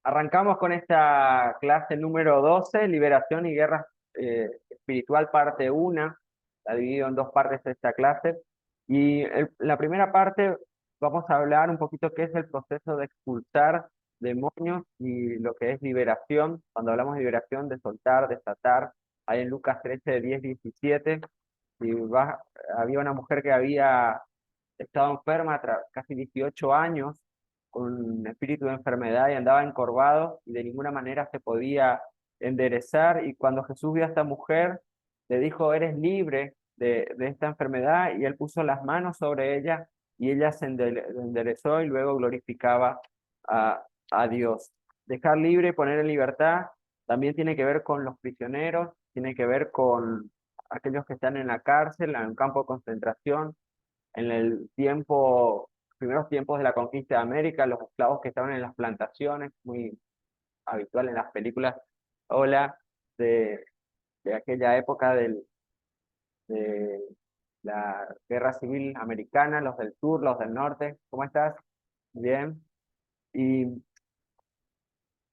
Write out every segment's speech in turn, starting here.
Arrancamos con esta clase número 12, Liberación y Guerra Espiritual, parte 1. La divido en dos partes esta clase. Y la primera parte vamos a hablar un poquito qué es el proceso de expulsar demonios y lo que es liberación. Cuando hablamos de liberación, de soltar, desatar, hay en Lucas 13, 10, 17. Y había una mujer que había estaba enferma casi 18 años con un espíritu de enfermedad y andaba encorvado y de ninguna manera se podía enderezar. Y cuando Jesús vio a esta mujer, le dijo, eres libre de esta enfermedad, y él puso las manos sobre ella y ella se enderezó y luego glorificaba a Dios. Dejar libre y poner en libertad también tiene que ver con los prisioneros, tiene que ver con aquellos que están en la cárcel, en un campo de concentración, en el tiempo, primeros tiempos de la conquista de América, los esclavos que estaban en las plantaciones, muy habitual en las películas, hola, de, de aquella época de la Guerra Civil Americana, los del sur, los del norte. ¿Cómo estás? Bien. Y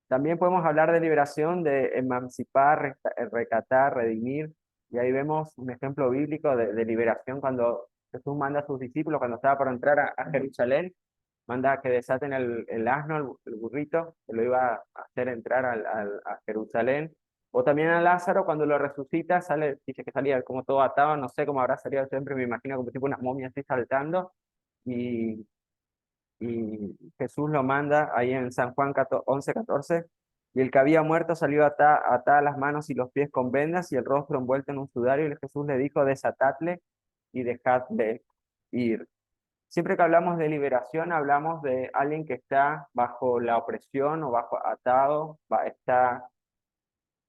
también podemos hablar de liberación, de emancipar, recatar, redimir. Y ahí vemos un ejemplo bíblico de liberación cuando Jesús manda a sus discípulos, cuando estaba por entrar a Jerusalén, manda que desaten el asno, el burrito, que lo iba a hacer entrar a Jerusalén. O también a Lázaro, cuando lo resucita, sale, dice que salía como todo atado, no sé cómo habrá salido siempre, me imagino como tipo una momia así saltando. Y, y Jesús lo manda ahí en San Juan 11, 14. Y el que había muerto salió atada las manos y los pies con vendas y el rostro envuelto en un sudario. Y Jesús le dijo, desatadle y dejadle ir. Siempre que hablamos de liberación, hablamos de alguien que está bajo la opresión o bajo atado,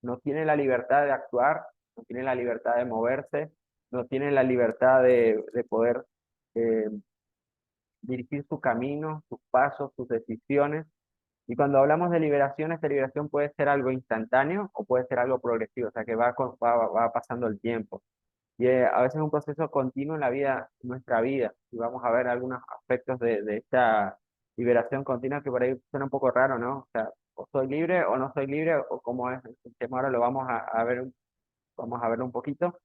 no tiene la libertad de actuar, no tiene la libertad de moverse, no tiene la libertad de poder eh, dirigir su camino, sus pasos, sus decisiones. Y cuando hablamos de liberación, esta liberación puede ser algo instantáneo o puede ser algo progresivo, o sea que va pasando el tiempo. Y a veces es un proceso continuo en la vida, en nuestra vida. Y vamos a ver algunos aspectos de esta liberación continua que por ahí suena un poco raro, ¿no? O sea, o soy libre o no soy libre, o cómo es el tema. Ahora lo vamos a ver, vamos a verlo un poquito.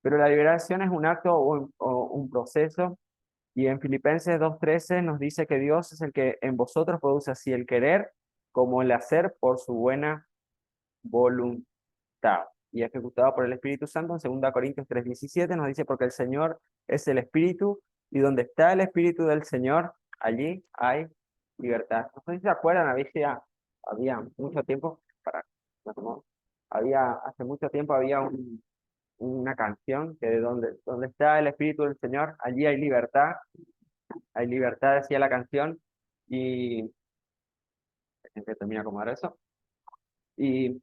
Pero la liberación es un acto o un proceso. Y en Filipenses 2:13 nos dice que Dios es el que en vosotros produce así el querer como el hacer por su buena voluntad y ejecutado por el Espíritu Santo. En 2 Corintios 3:17 nos dice, porque el Señor es el Espíritu, y donde está el Espíritu del Señor, allí hay libertad. No sé si se acuerdan, había mucho tiempo, hace mucho tiempo había una canción que de donde está el Espíritu del Señor, allí hay libertad, decía la canción. Y que termina como era eso. Y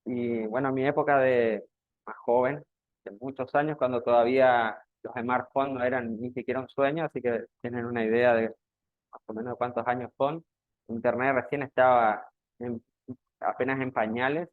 Y bueno, mi época de más joven, de muchos años, cuando todavía los smartphones no eran ni siquiera un sueño, así que tienen una idea de más o menos cuántos años son. Internet recién estaba en- apenas en pañales,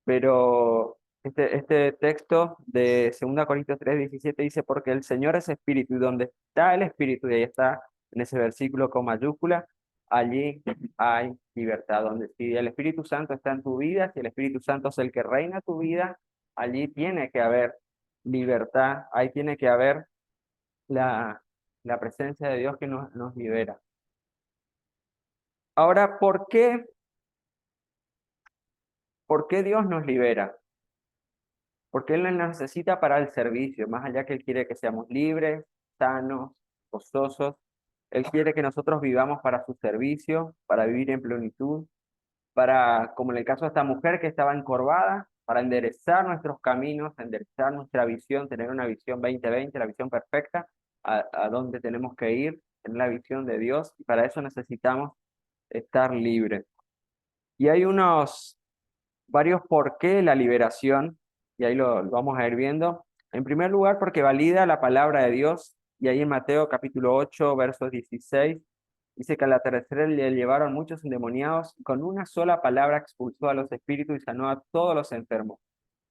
pero este texto de 2 Corintios 3:17 dice, porque el Señor es espíritu, y donde está el espíritu, y ahí está en ese versículo con mayúscula, allí hay libertad. Donde si el Espíritu Santo está en tu vida, si el Espíritu Santo es el que reina tu vida, allí tiene que haber libertad, ahí tiene que haber la, la presencia de Dios que nos libera. Ahora, ¿por qué Dios nos libera? Porque Él nos necesita para el servicio, más allá que Él quiere que seamos libres, sanos, gozosos. Él quiere que nosotros vivamos para su servicio, para vivir en plenitud, para, como en el caso de esta mujer que estaba encorvada, para enderezar nuestros caminos, enderezar nuestra visión, tener una visión 2020, la visión perfecta, a dónde tenemos que ir, en la visión de Dios, y para eso necesitamos estar libres. Y hay varios por qué la liberación, y ahí lo vamos a ir viendo. En primer lugar, porque valida la palabra de Dios, y ahí en Mateo capítulo 8, versos 16, dice que al atardecer le llevaron muchos endemoniados, y con una sola palabra expulsó a los espíritus y sanó a todos los enfermos.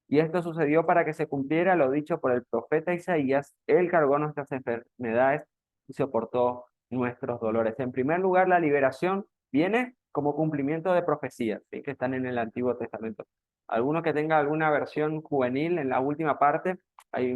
Y esto sucedió para que se cumpliera lo dicho por el profeta Isaías, él cargó nuestras enfermedades y soportó nuestros dolores. En primer lugar, la liberación viene como cumplimiento de profecías, ¿sí? Que están en el Antiguo Testamento. Alguno que tenga alguna versión juvenil, en la última parte, hay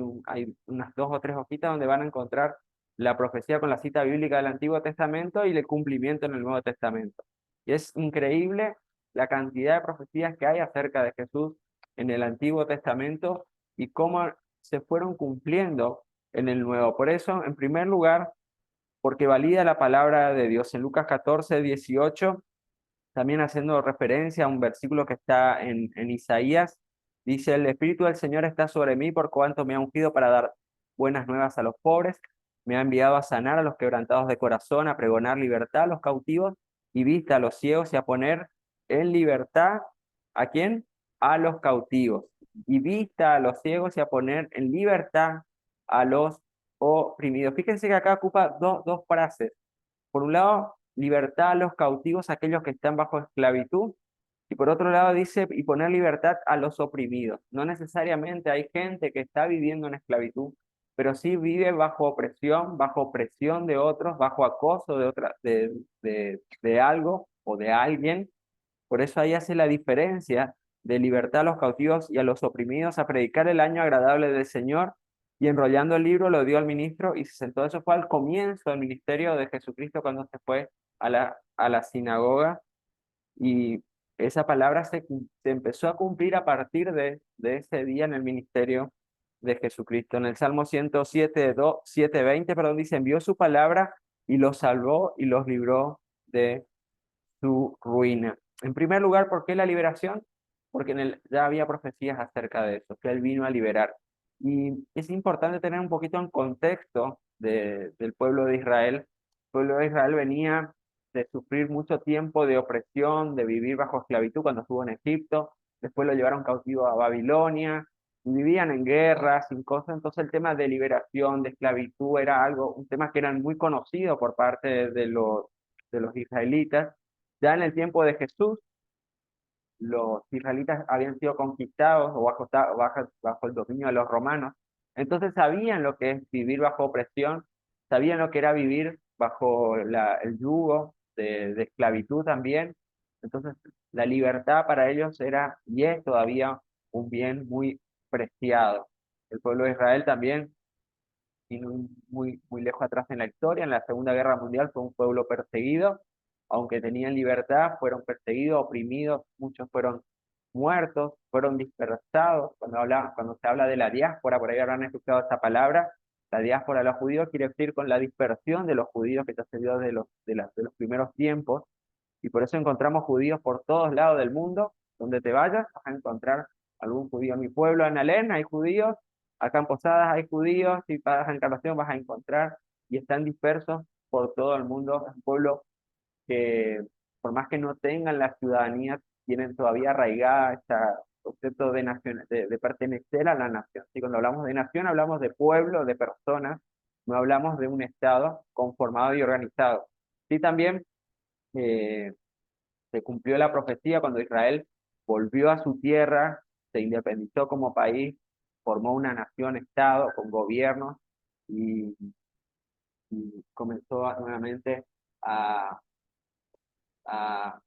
unas 2 o 3 hojitas donde van a encontrar la profecía con la cita bíblica del Antiguo Testamento y el cumplimiento en el Nuevo Testamento. Y es increíble la cantidad de profecías que hay acerca de Jesús en el Antiguo Testamento y cómo se fueron cumpliendo en el Nuevo. Por eso, en primer lugar, porque valida la palabra de Dios. En Lucas 14, 18, también haciendo referencia a un versículo que está en Isaías, dice: el Espíritu del Señor está sobre mí por cuanto me ha ungido para dar buenas nuevas a los pobres, me ha enviado a sanar a los quebrantados de corazón, a pregonar libertad a los cautivos y vista a los ciegos y a poner en libertad, ¿a quién? A los cautivos. Y vista a los ciegos y a poner en libertad a los oprimidos. Fíjense que acá ocupa dos frases. Por un lado, libertad a los cautivos, aquellos que están bajo esclavitud, y por otro lado dice, y poner libertad a los oprimidos. No necesariamente hay gente que está viviendo en esclavitud, pero sí vive bajo opresión de otros, bajo acoso de algo o de alguien. Por eso ahí hace la diferencia de libertad a los cautivos y a los oprimidos, a predicar el año agradable del Señor. Y enrollando el libro lo dio al ministro y se sentó. Eso fue al comienzo del ministerio de Jesucristo cuando se fue a la sinagoga. Y esa palabra se empezó a cumplir a partir de ese día en el ministerio de Jesucristo. En el Salmo 107, 7:20, perdón, dice: envió su palabra y los salvó y los libró de su ruina. En primer lugar, ¿por qué la liberación? Porque ya había profecías acerca de eso, que él vino a liberar. Y es importante tener un poquito en contexto del pueblo de Israel. El pueblo de Israel venía de sufrir mucho tiempo de opresión, de vivir bajo esclavitud cuando estuvo en Egipto, después lo llevaron cautivo a Babilonia, y vivían en guerra, sin cosas. Entonces el tema de liberación, de esclavitud, era un tema que era muy conocido por parte de los israelitas. Ya en el tiempo de Jesús, los israelitas habían sido conquistados o bajo el dominio de los romanos. Entonces sabían lo que es vivir bajo opresión, sabían lo que era vivir bajo el yugo de esclavitud también. Entonces la libertad para ellos era y es todavía un bien muy preciado. El pueblo de Israel también, y muy lejos atrás en la historia, en la Segunda Guerra Mundial fue un pueblo perseguido, aunque tenían libertad, fueron perseguidos, oprimidos, muchos fueron muertos, fueron dispersados. Cuando se habla de la diáspora, por ahí habrán escuchado esta palabra, la diáspora de los judíos quiere decir con la dispersión de los judíos que se dio de los primeros tiempos, y por eso encontramos judíos por todos lados del mundo. Donde te vayas vas a encontrar algún judío. En mi pueblo, en Alén, hay judíos, acá en Posadas hay judíos, si vas a Encarnación vas a encontrar, y están dispersos por todo el mundo. Es un pueblo que, por más que no tengan la ciudadanía, tienen todavía arraigada este concepto de pertenecer a la nación. Y cuando hablamos de nación, hablamos de pueblo, de personas, no hablamos de un Estado conformado y organizado. Sí, también eh, se cumplió la profecía cuando Israel volvió a su tierra, se independizó como país, formó una nación-estado con gobierno, y, y comenzó nuevamente a, a...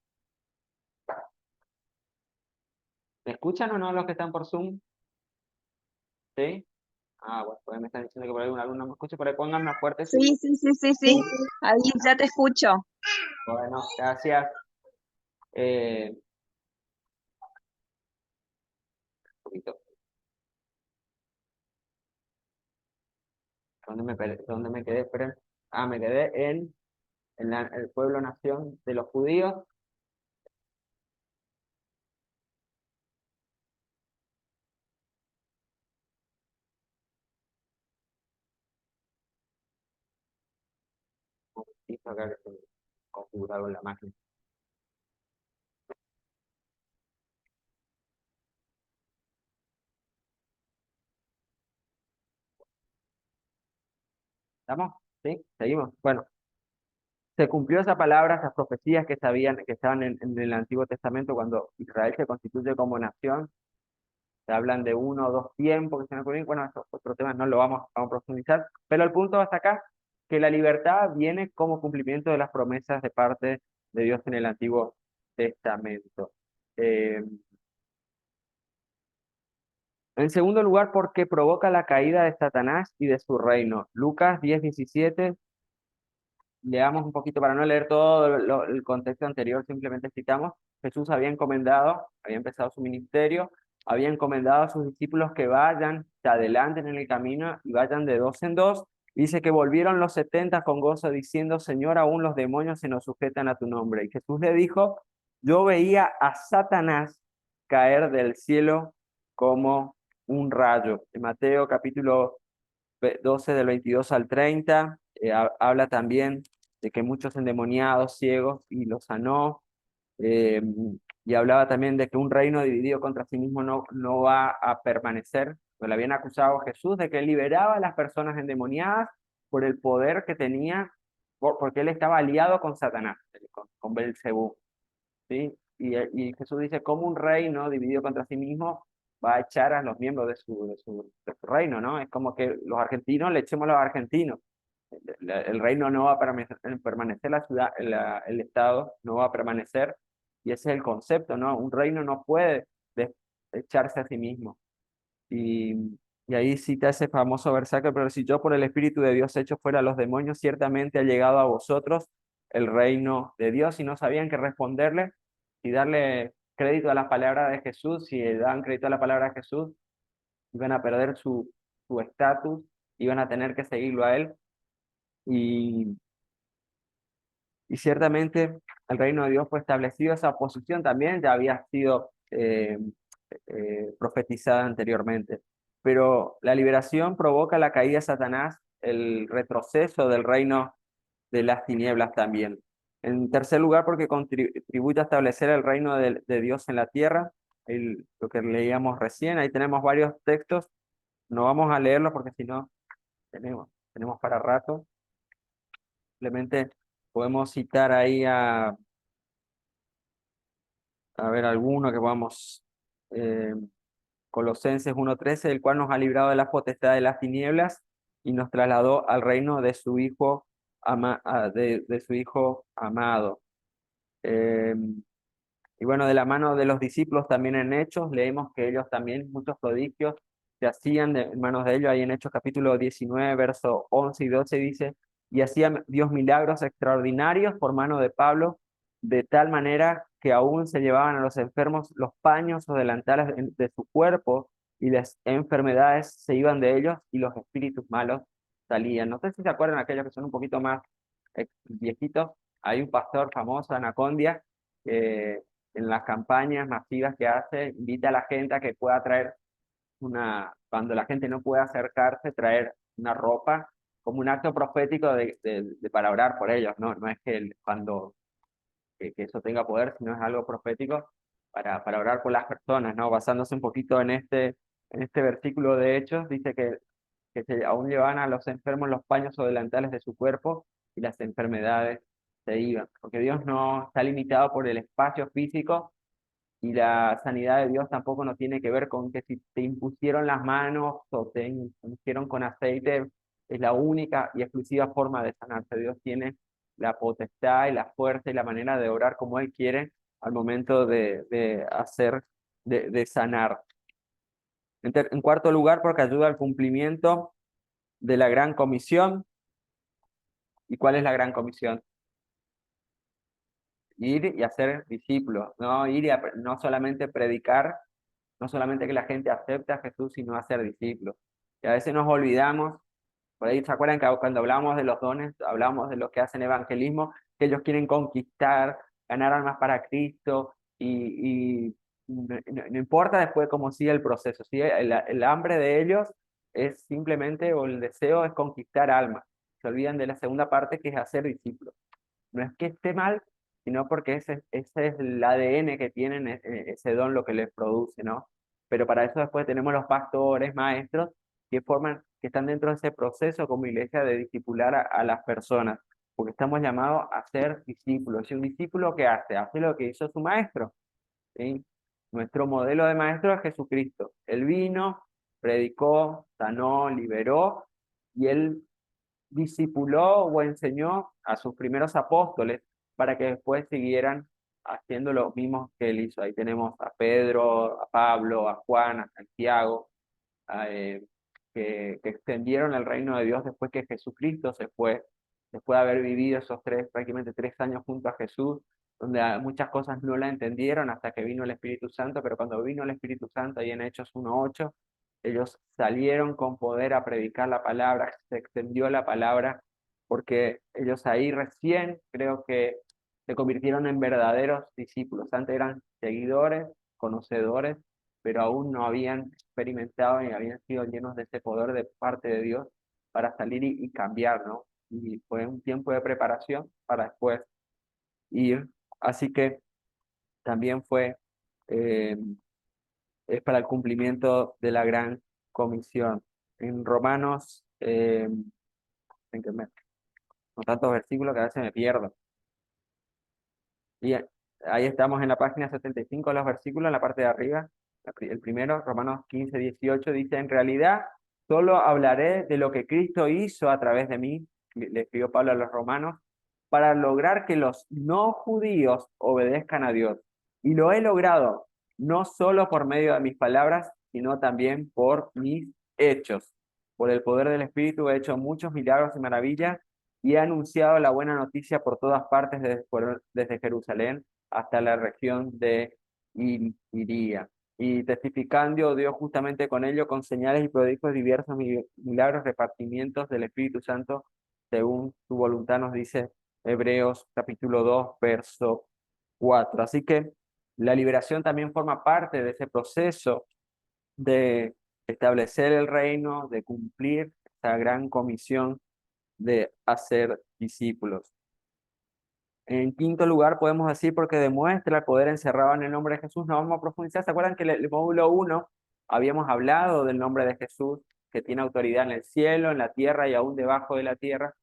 ¿Me escuchan o no los que están por Zoom? ¿Sí? Ah, bueno, pues me están diciendo que por ahí un alumno me escucha, por ahí pongan más fuerte, sí. Sí, sí, sí, sí, sí. Ahí ya te escucho. Bueno, gracias. Un poquito. ¿Dónde me quedé? Esperen. Ah, me quedé en el pueblo-nación de los judíos. Un momentito acá que estoy configurado en la máquina. ¿Estamos? ¿Sí? ¿Seguimos? Bueno, se cumplió esa palabra, esas profecías que estaban en el Antiguo Testamento cuando Israel se constituye como nación. Se hablan de 1 o 2 tiempos que se me ocurren. Bueno, esos otros temas no lo vamos a profundizar, pero el punto hasta acá, que la libertad viene como cumplimiento de las promesas de parte de Dios en el Antiguo Testamento. En segundo lugar, porque provoca la caída de Satanás y de su reino. Lucas 10:17. Leamos un poquito para no leer todo el contexto anterior, simplemente citamos. Jesús había encomendado, había empezado su ministerio, había encomendado a sus discípulos que vayan, se adelanten en el camino y vayan de dos en dos. Dice que volvieron los 70 con gozo diciendo, Señor, aún los demonios se nos sujetan a tu nombre. Y Jesús le dijo, yo veía a Satanás caer del cielo como un rayo. En Mateo capítulo 12 del 22 al 30, habla también de que muchos endemoniados, ciegos, y los sanó, eh, y hablaba también de que un reino dividido contra sí mismo no va a permanecer. Pues le habían acusado a Jesús de que él liberaba a las personas endemoniadas por el poder que tenía, porque él estaba aliado con Satanás, con Belcebú, ¿sí? Y Jesús dice, ¿cómo un reino dividido contra sí mismo va a echar a los miembros de su reino, ¿no? Es como que los argentinos le echemos a los argentinos. El reino no va a permanecer, la ciudad, el Estado no va a permanecer, y ese es el concepto, ¿no? Un reino no puede echarse a sí mismo. Y ahí cita ese famoso versículo, pero si yo por el Espíritu de Dios echo fuera a los demonios, ciertamente ha llegado a vosotros el reino de Dios, y no sabían qué responderle y darle crédito a las palabras de Jesús. Si dan crédito a la palabra de Jesús, iban a perder su estatus, iban a tener que seguirlo a él. Y ciertamente el reino de Dios fue establecido, esa posición también ya había sido profetizada anteriormente. Pero la liberación provoca la caída de Satanás, el retroceso del reino de las tinieblas también. En tercer lugar, porque contribuye a establecer el reino de Dios en la tierra, lo que leíamos recién. Ahí tenemos varios textos, no vamos a leerlos porque si no tenemos para rato. Simplemente podemos citar ahí a ver alguno que vamos. Colosenses 1:13, el cual nos ha librado de la potestad de las tinieblas y nos trasladó al reino de su Hijo, de su Hijo amado. Eh, y bueno, de la mano de los discípulos también en Hechos, leemos que ellos también, muchos prodigios se hacían en manos de ellos. Ahí en Hechos capítulo 19, verso 11 y 12 dice, y hacía Dios milagros extraordinarios por mano de Pablo, de tal manera que aún se llevaban a los enfermos los paños o delantales de su cuerpo, y las enfermedades se iban de ellos y los espíritus malos salían. No sé si se acuerdan aquellos que son un poquito más viejitos. Hay un pastor famoso, Anacondia, que en las campañas masivas que hace, invita a la gente a que pueda traer cuando la gente no puede acercarse, traer una ropa como un acto profético para orar por ellos, ¿no? No es que eso tenga poder, sino es algo profético para orar por las personas, ¿no? Basándose un poquito en este versículo de Hechos, dice que aún llevaban a los enfermos los paños o delantales de su cuerpo y las enfermedades se iban, porque Dios no está limitado por el espacio físico, y la sanidad de Dios tampoco no tiene que ver con que si te impusieron las manos o te impusieron con aceite, es la única y exclusiva forma de sanarse. Dios tiene la potestad y la fuerza y la manera de orar como Él quiere al momento de sanar. En cuarto lugar, porque ayuda al cumplimiento de la gran comisión. ¿Y cuál es la gran comisión? Ir y hacer discípulos, no ir no solamente predicar, no solamente que la gente acepte a Jesús, sino hacer discípulos. Y a veces nos olvidamos, por ahí se acuerdan que cuando hablamos de los dones, hablamos de los que hacen evangelismo, que ellos quieren conquistar, ganar almas para Cristo, y no importa después cómo sigue el proceso, ¿sí? El hambre de ellos es simplemente, o el deseo es conquistar almas. Se olvidan de la segunda parte, que es hacer discípulos. No es que esté mal, sino porque ese es el ADN que tienen, ese don lo que les produce, ¿no? Pero para eso después tenemos los pastores, maestros, que están dentro de ese proceso como iglesia de discipular a las personas, porque estamos llamados a ser discípulos. ¿Y un discípulo qué hace? Hace lo que hizo su maestro, ¿sí? Nuestro modelo de maestro es Jesucristo. Él vino, predicó, sanó, liberó, y él discipuló o enseñó a sus primeros apóstoles para que después siguieran haciendo lo mismo que él hizo. Ahí tenemos a Pedro, a Pablo, a Juan, a Santiago, eh, que extendieron el reino de Dios después que Jesucristo se fue, después de haber vivido esos prácticamente 3 años junto a Jesús, donde muchas cosas no la entendieron hasta que vino el Espíritu Santo, pero cuando vino el Espíritu Santo, ahí en Hechos 1:8, ellos salieron con poder a predicar la palabra, se extendió la palabra, porque ellos ahí recién creo que se convirtieron en verdaderos discípulos. Antes eran seguidores, conocedores, pero aún no habían experimentado y habían sido llenos de ese poder de parte de Dios para salir y cambiar, ¿no? Y fue un tiempo de preparación para después ir. Así que también eh, es para el cumplimiento de la gran comisión. En Romanos, en que con tantos versículos que a veces me pierdo. Y ahí estamos en la página 75 de los versículos, en la parte de arriba. El primero, Romanos 15:18, dice, en realidad solo hablaré de lo que Cristo hizo a través de mí, le escribió Pablo a los romanos, para lograr que los no judíos obedezcan a Dios. Y lo he logrado, no solo por medio de mis palabras, sino también por mis hechos. Por el poder del Espíritu he hecho muchos milagros y maravillas y he anunciado la buena noticia por todas partes, desde Jerusalén hasta la región de Iría. Y testificando Dios justamente con ello, con señales y prodigios diversos, milagros, repartimientos del Espíritu Santo, según su voluntad, nos dice Hebreos capítulo 2 verso 4. Así que la liberación también forma parte de ese proceso de establecer el reino, de cumplir esa gran comisión de hacer discípulos. En quinto lugar, podemos decir, porque demuestra el poder encerrado en el nombre de Jesús. No vamos a profundizar. ¿Se acuerdan que en el módulo 1 habíamos hablado del nombre de Jesús, que tiene autoridad en el cielo, en la tierra y aún debajo de la tierra?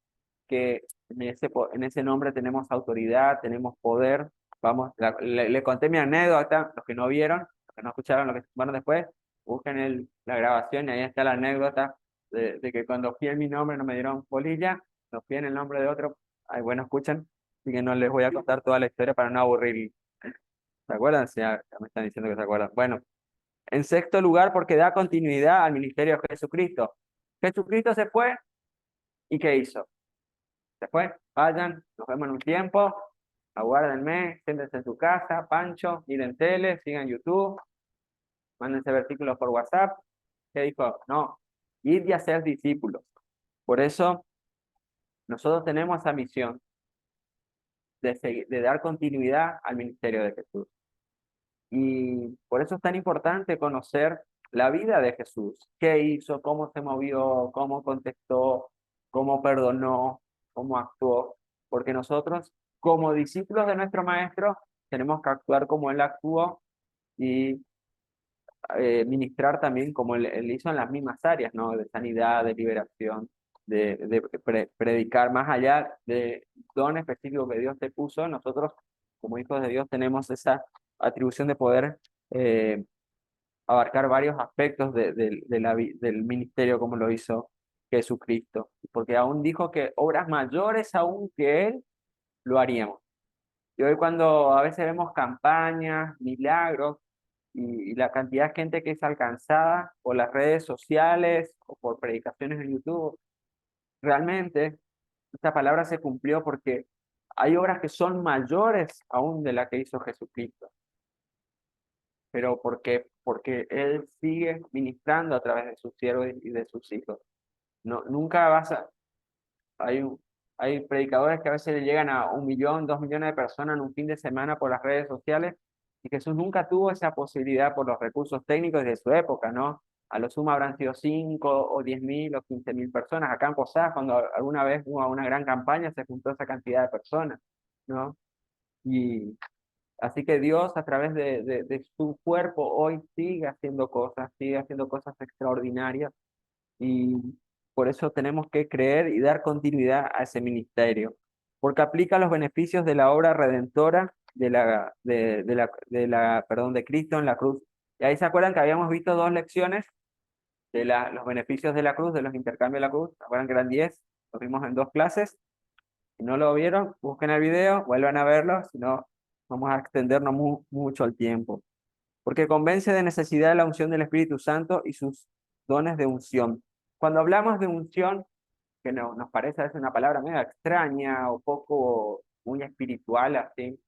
Que en ese nombre tenemos autoridad, tenemos poder. Vamos, le conté mi anécdota, los que no vieron, los que no escucharon, los que van después, busquen la grabación y ahí está la anécdota de que cuando fui en mi nombre no me dieron bolilla, no fui en el nombre de otro. Ay, bueno, escuchen, así que no les voy a contar toda la historia para no aburrir. ¿Se acuerdan? Sí, ya me están diciendo que se acuerdan. Bueno, en sexto lugar, porque da continuidad al ministerio de Jesucristo. Jesucristo se fue, ¿y qué hizo? Después, vayan, nos vemos en un tiempo, aguárdenme, siéntense en su casa, Pancho, miren tele, sigan YouTube, mándense versículos por WhatsApp. ¿Qué dijo? No, ir y hacer discípulos. Por eso, nosotros tenemos esa misión de dar continuidad al ministerio de Jesús. Y por eso es tan importante conocer la vida de Jesús, qué hizo, cómo se movió, cómo contestó, cómo perdonó, cómo actuó, porque nosotros, como discípulos de nuestro Maestro, tenemos que actuar como Él actuó y ministrar también como él hizo en las mismas áreas, ¿no? De sanidad, de liberación, de predicar más allá de don específico que Dios te puso. Nosotros, como hijos de Dios, tenemos esa atribución de poder eh, abarcar varios aspectos del ministerio como lo hizo Jesucristo, porque aún dijo que obras mayores aún que Él lo haríamos. Y hoy cuando a veces vemos campañas, milagros, y la cantidad de gente que es alcanzada por las redes sociales o por predicaciones en YouTube, realmente esta palabra se cumplió porque hay obras que son mayores aún de la que hizo Jesucristo, pero porque Él sigue ministrando a través de sus siervos y de sus hijos. No, nunca vas a... Hay, hay predicadores que a veces le llegan a 1 millón, 2 millones de personas en un fin de semana por las redes sociales, y Jesús nunca tuvo esa posibilidad por los recursos técnicos de su época, ¿no? A lo sumo habrán sido 5 o 10.000 o 15.000 personas. Acá en Posadas, cuando alguna vez hubo una gran campaña, se juntó esa cantidad de personas, ¿no? Y así que Dios, a través de su cuerpo, hoy sigue haciendo cosas extraordinarias, y por eso tenemos que creer y dar continuidad a ese ministerio, porque aplica los beneficios de la obra redentora perdón, de Cristo en la cruz. Y ahí se acuerdan que habíamos visto 2 lecciones de los beneficios de la cruz, de los intercambios de la cruz. ¿Se acuerdan que eran 10? Lo vimos en 2 clases. Si no lo vieron, busquen el video, vuelvan a verlo, si no, vamos a extendernos mucho al tiempo. Porque convence de necesidad de la unción del Espíritu Santo y sus dones de unción. Cuando hablamos de unción, que nos parece a veces una palabra medio extraña o poco muy espiritual, así,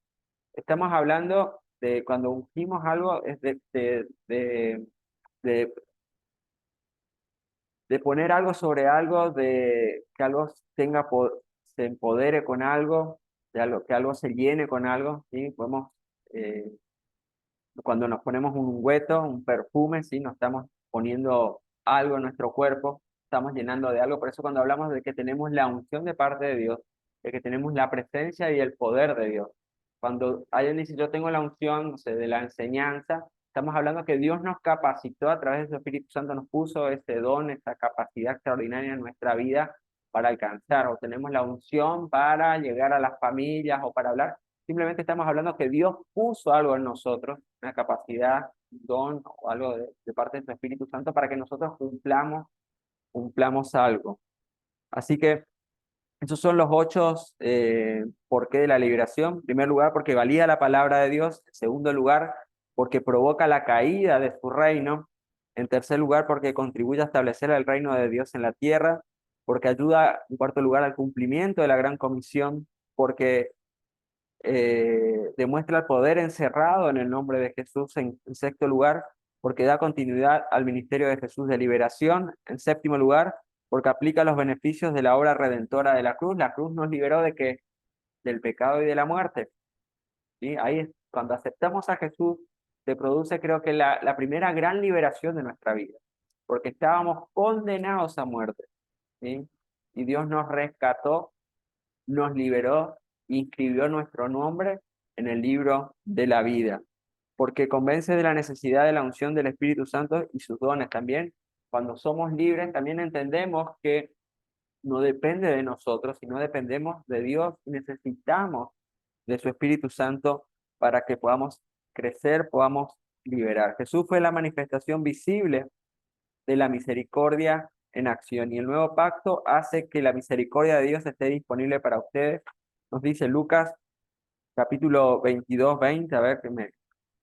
estamos hablando de cuando ungimos algo, es de, de poner algo sobre algo, de que algo se empodere con algo, de algo, que algo se llene con algo, ¿sí? Eh, cuando nos ponemos un ungüento, un perfume, ¿sí? Nos estamos poniendo algo en nuestro cuerpo, estamos llenando de algo. Por eso cuando hablamos de que tenemos la unción de parte de Dios, de que tenemos la presencia y el poder de Dios. Cuando alguien dice yo tengo la unción, no sé, de la enseñanza, estamos hablando que Dios nos capacitó a través de su Espíritu Santo, nos puso ese don, esa capacidad extraordinaria en nuestra vida para alcanzar, o tenemos la unción para llegar a las familias o para hablar. Simplemente estamos hablando que Dios puso algo en nosotros, una capacidad, un don o algo de parte de su Espíritu Santo para que nosotros cumplamos algo. Así que esos son los 8 por qué de la liberación. En primer lugar, porque valida la palabra de Dios. En segundo lugar, porque provoca la caída de su reino. En tercer lugar, porque contribuye a establecer el reino de Dios en la tierra. Porque ayuda, en cuarto lugar, al cumplimiento de la gran comisión. Porque demuestra el poder encerrado en el nombre de Jesús. En sexto lugar, porque da continuidad al ministerio de Jesús de liberación. En séptimo lugar, porque aplica los beneficios de la obra redentora de la cruz. La cruz nos liberó de que del pecado y de la muerte. ¿Sí? Ahí es cuando aceptamos a Jesús, se produce creo que la primera gran liberación de nuestra vida, porque estábamos condenados a muerte. ¿Sí? Y Dios nos rescató, nos liberó, inscribió nuestro nombre en el libro de la vida, porque convence de la necesidad de la unción del Espíritu Santo y sus dones también. Cuando somos libres, también entendemos que no depende de nosotros, sino dependemos de Dios y necesitamos de su Espíritu Santo para que podamos crecer, podamos liberar. Jesús fue la manifestación visible de la misericordia en acción y el nuevo pacto hace que la misericordia de Dios esté disponible para ustedes. Nos dice Lucas capítulo 22, 20, a ver que me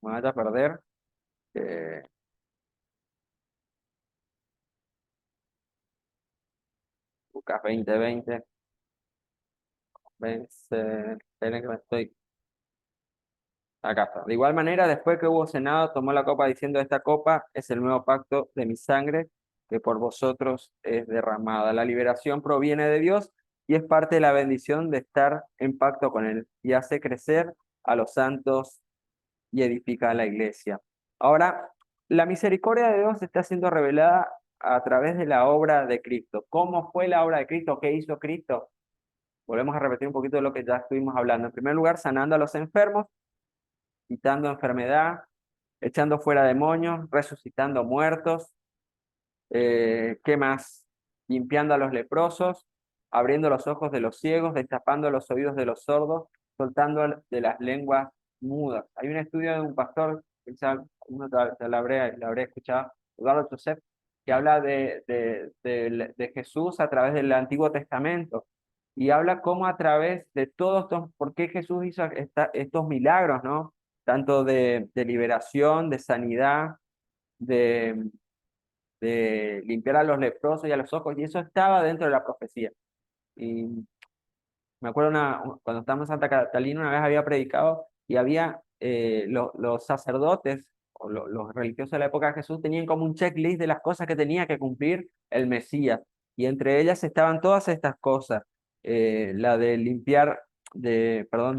vaya a perder. eh, Lucas 20, 20. Esperen que me estoy acá está. De igual manera, después que hubo cenado, tomó la copa diciendo, esta copa es el nuevo pacto de mi sangre que por vosotros es derramada. La liberación proviene de Dios y es parte de la bendición de estar en pacto con Él y hace crecer a los santos y edifica a la iglesia. Ahora, la misericordia de Dios está siendo revelada a través de la obra de Cristo. ¿Cómo fue la obra de Cristo? ¿Qué hizo Cristo? Volvemos a repetir un poquito de lo que ya estuvimos hablando. En primer lugar, sanando a los enfermos, quitando enfermedad, echando fuera demonios, resucitando muertos, ¿qué más? Limpiando a los leprosos, abriendo los ojos de los ciegos, destapando los oídos de los sordos, soltando de las lenguas mudas. Hay un estudio de un pastor, quizá uno la habré escuchado, Eduardo Joseph, que habla de Jesús a través del Antiguo Testamento y habla cómo a través de todos estos, por qué Jesús hizo estos milagros, ¿no? Tanto de liberación, de sanidad, de, de limpiar a los leprosos y a los ojos, y eso estaba dentro de la profecía. Y me acuerdo cuando estábamos en Santa Catalina, una vez había predicado y había los sacerdotes o los religiosos de la época de Jesús tenían como un checklist de las cosas que tenía que cumplir el Mesías. Y entre ellas estaban todas estas cosas. La de limpiar, perdón,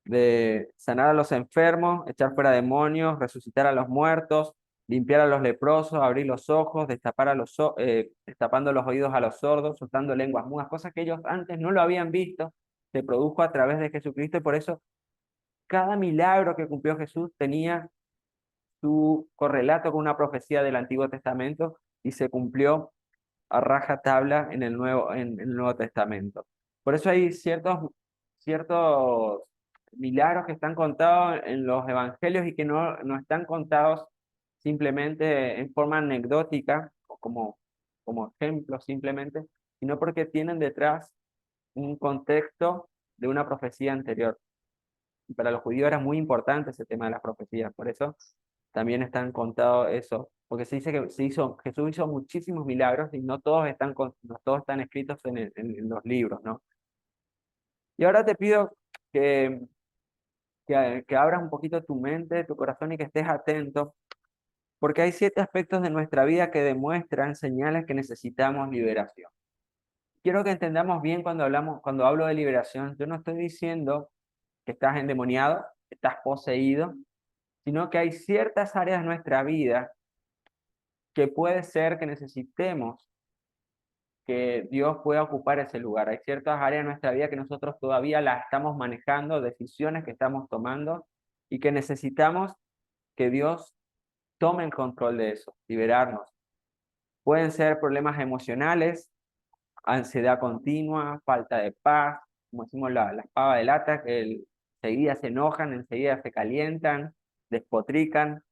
de sanar a los enfermos, echar fuera demonios, resucitar a los muertos, limpiar a los leprosos, abrir los ojos, destapando los oídos a los sordos, soltando lenguas mudas, cosas que ellos antes no lo habían visto, se produjo a través de Jesucristo y por eso cada milagro que cumplió Jesús tenía su correlato con una profecía del Antiguo Testamento y se cumplió a rajatabla en el Nuevo Testamento. Por eso hay ciertos milagros que están contados en los evangelios y que no están contados simplemente en forma anecdótica o como ejemplo simplemente, sino porque tienen detrás un contexto de una profecía anterior. Y para los judíos era muy importante ese tema de las profecías, por eso también están contados eso, porque se dice que Jesús hizo muchísimos milagros y no todos están escritos en los libros, ¿no? Y ahora te pido que, que abras un poquito tu mente, tu corazón y que estés atento, porque hay 7 aspectos de nuestra vida que demuestran señales que necesitamos liberación. Quiero que entendamos bien cuando hablo de liberación, yo no estoy diciendo que estás endemoniado, que estás poseído, sino que hay ciertas áreas de nuestra vida que puede ser que necesitemos que Dios pueda ocupar ese lugar. Hay ciertas áreas de nuestra vida que nosotros todavía las estamos manejando, decisiones que estamos tomando y que necesitamos que Dios tome el control de eso, liberarnos. Pueden ser problemas emocionales, ansiedad continua, falta de paz, como decimos la espada de lata, que enseguida se enojan, enseguida se calientan, despotrican,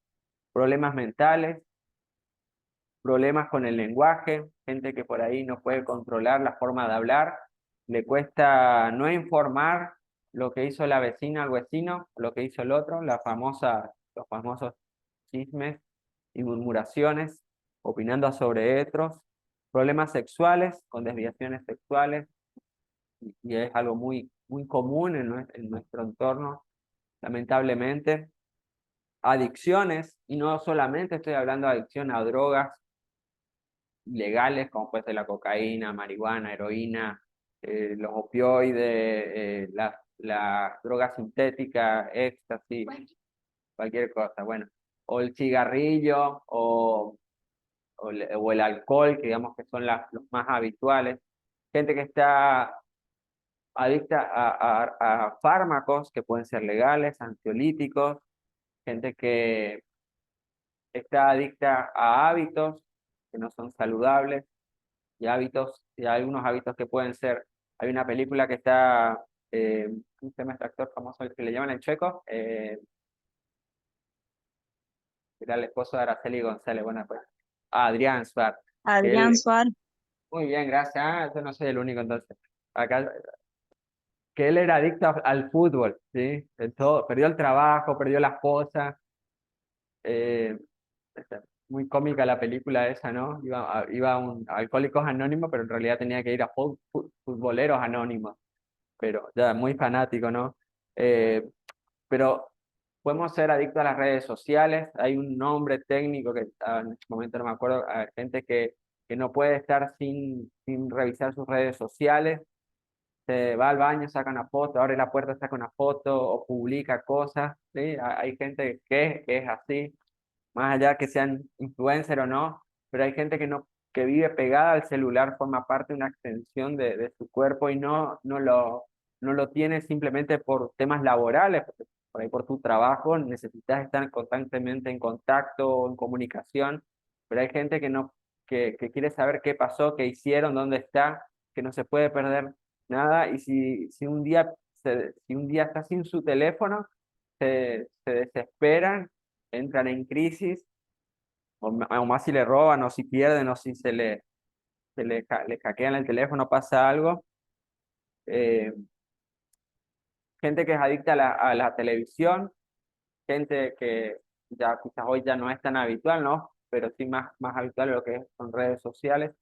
problemas mentales, problemas con el lenguaje, gente que por ahí no puede controlar la forma de hablar, le cuesta no informar lo que hizo la vecina al vecino, lo que hizo el otro, los famosos chismes y murmuraciones, opinando sobre otros, problemas sexuales, con desviaciones sexuales, y es algo muy común en nuestro entorno, lamentablemente. Adicciones, y no solamente estoy hablando de adicción a drogas legales, como puede ser la cocaína, marihuana, heroína, los opioides, las drogas sintéticas, éxtasis, cualquier cosa, bueno, o el cigarrillo, o el alcohol, que digamos que son los más habituales. Gente que está adicta a fármacos que pueden ser legales, ansiolíticos, gente que está adicta a hábitos que no son saludables y algunos hábitos que pueden ser. Hay una película que está, ¿cómo se llama este actor famoso el que le llaman el Checo? Era el esposo de Araceli González, bueno, pues, Adrián Suárez, que Adrián él, Suárez. muy bien, gracias, yo no soy el único entonces. Acá, que él era adicto al fútbol, ¿sí? De todo, perdió el trabajo, perdió la esposa, eh, muy cómica la película esa, ¿no? Iba a un Alcohólicos Anónimos, pero en realidad tenía que ir a futboleros anónimos, pero ya muy fanático, ¿no? Eh, pero podemos ser adictos a las redes sociales, hay un nombre técnico que en este momento no me acuerdo, hay gente que no puede estar sin revisar sus redes sociales, se va al baño, saca una foto, abre la puerta, saca una foto o publica cosas, ¿sí? Hay gente que es así, más allá que sean influencer o no, pero hay gente que vive pegada al celular, forma parte de una extensión de su cuerpo y no lo tiene simplemente por temas laborales, porque por ahí por tu trabajo necesitas estar constantemente en contacto, en comunicación, pero hay gente que quiere saber qué pasó, qué hicieron, dónde está, que no se puede perder nada, y si un día está sin su teléfono, se desesperan, entran en crisis, o más si le roban, o si pierden, o si le hackean el teléfono, pasa algo. Eh, Gente que es adicta a la televisión, gente que ya quizás hoy ya no es tan habitual, ¿no? Pero sí más habitual lo que son redes sociales,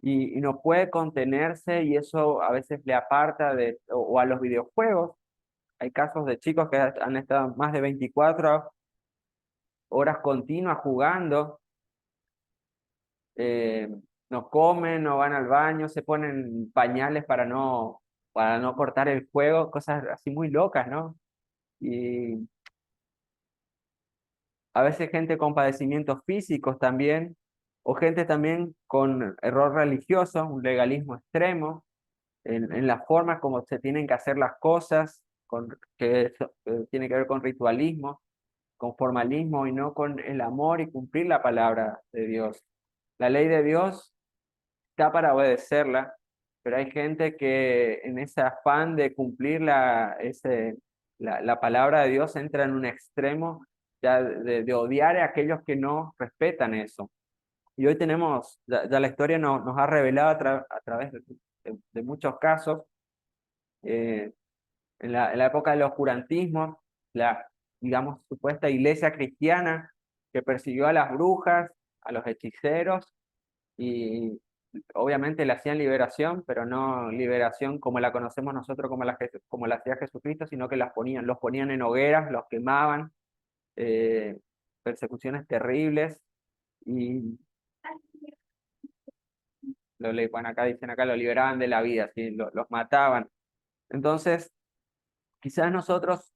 y no puede contenerse y eso a veces le aparta o a los videojuegos. Hay casos de chicos que han estado más de 24 horas continuas jugando, eh, no comen, no van al baño, se ponen pañales para no cortar el juego, cosas así muy locas, ¿no? Y a veces gente con padecimientos físicos también, o gente también con error religioso, un legalismo extremo, en las formas como se tienen que hacer las cosas, que tiene que ver con ritualismo, con formalismo y no con el amor y cumplir la palabra de Dios. La ley de Dios está para obedecerla, pero hay gente que en ese afán de cumplir la palabra de Dios entra en un extremo ya de odiar a aquellos que no respetan eso. Y hoy ya la historia nos ha revelado a través de muchos casos, eh, en la época del oscurantismo, la, digamos, supuesta iglesia cristiana que persiguió a las brujas, a los hechiceros, y obviamente le hacían liberación, pero no liberación como la conocemos nosotros, como la hacía Jesucristo, sino que los ponían en hogueras, los quemaban, eh, persecuciones terribles, y bueno, acá dicen acá, lo liberaban de la vida, ¿sí? Los mataban. Entonces, quizás nosotros,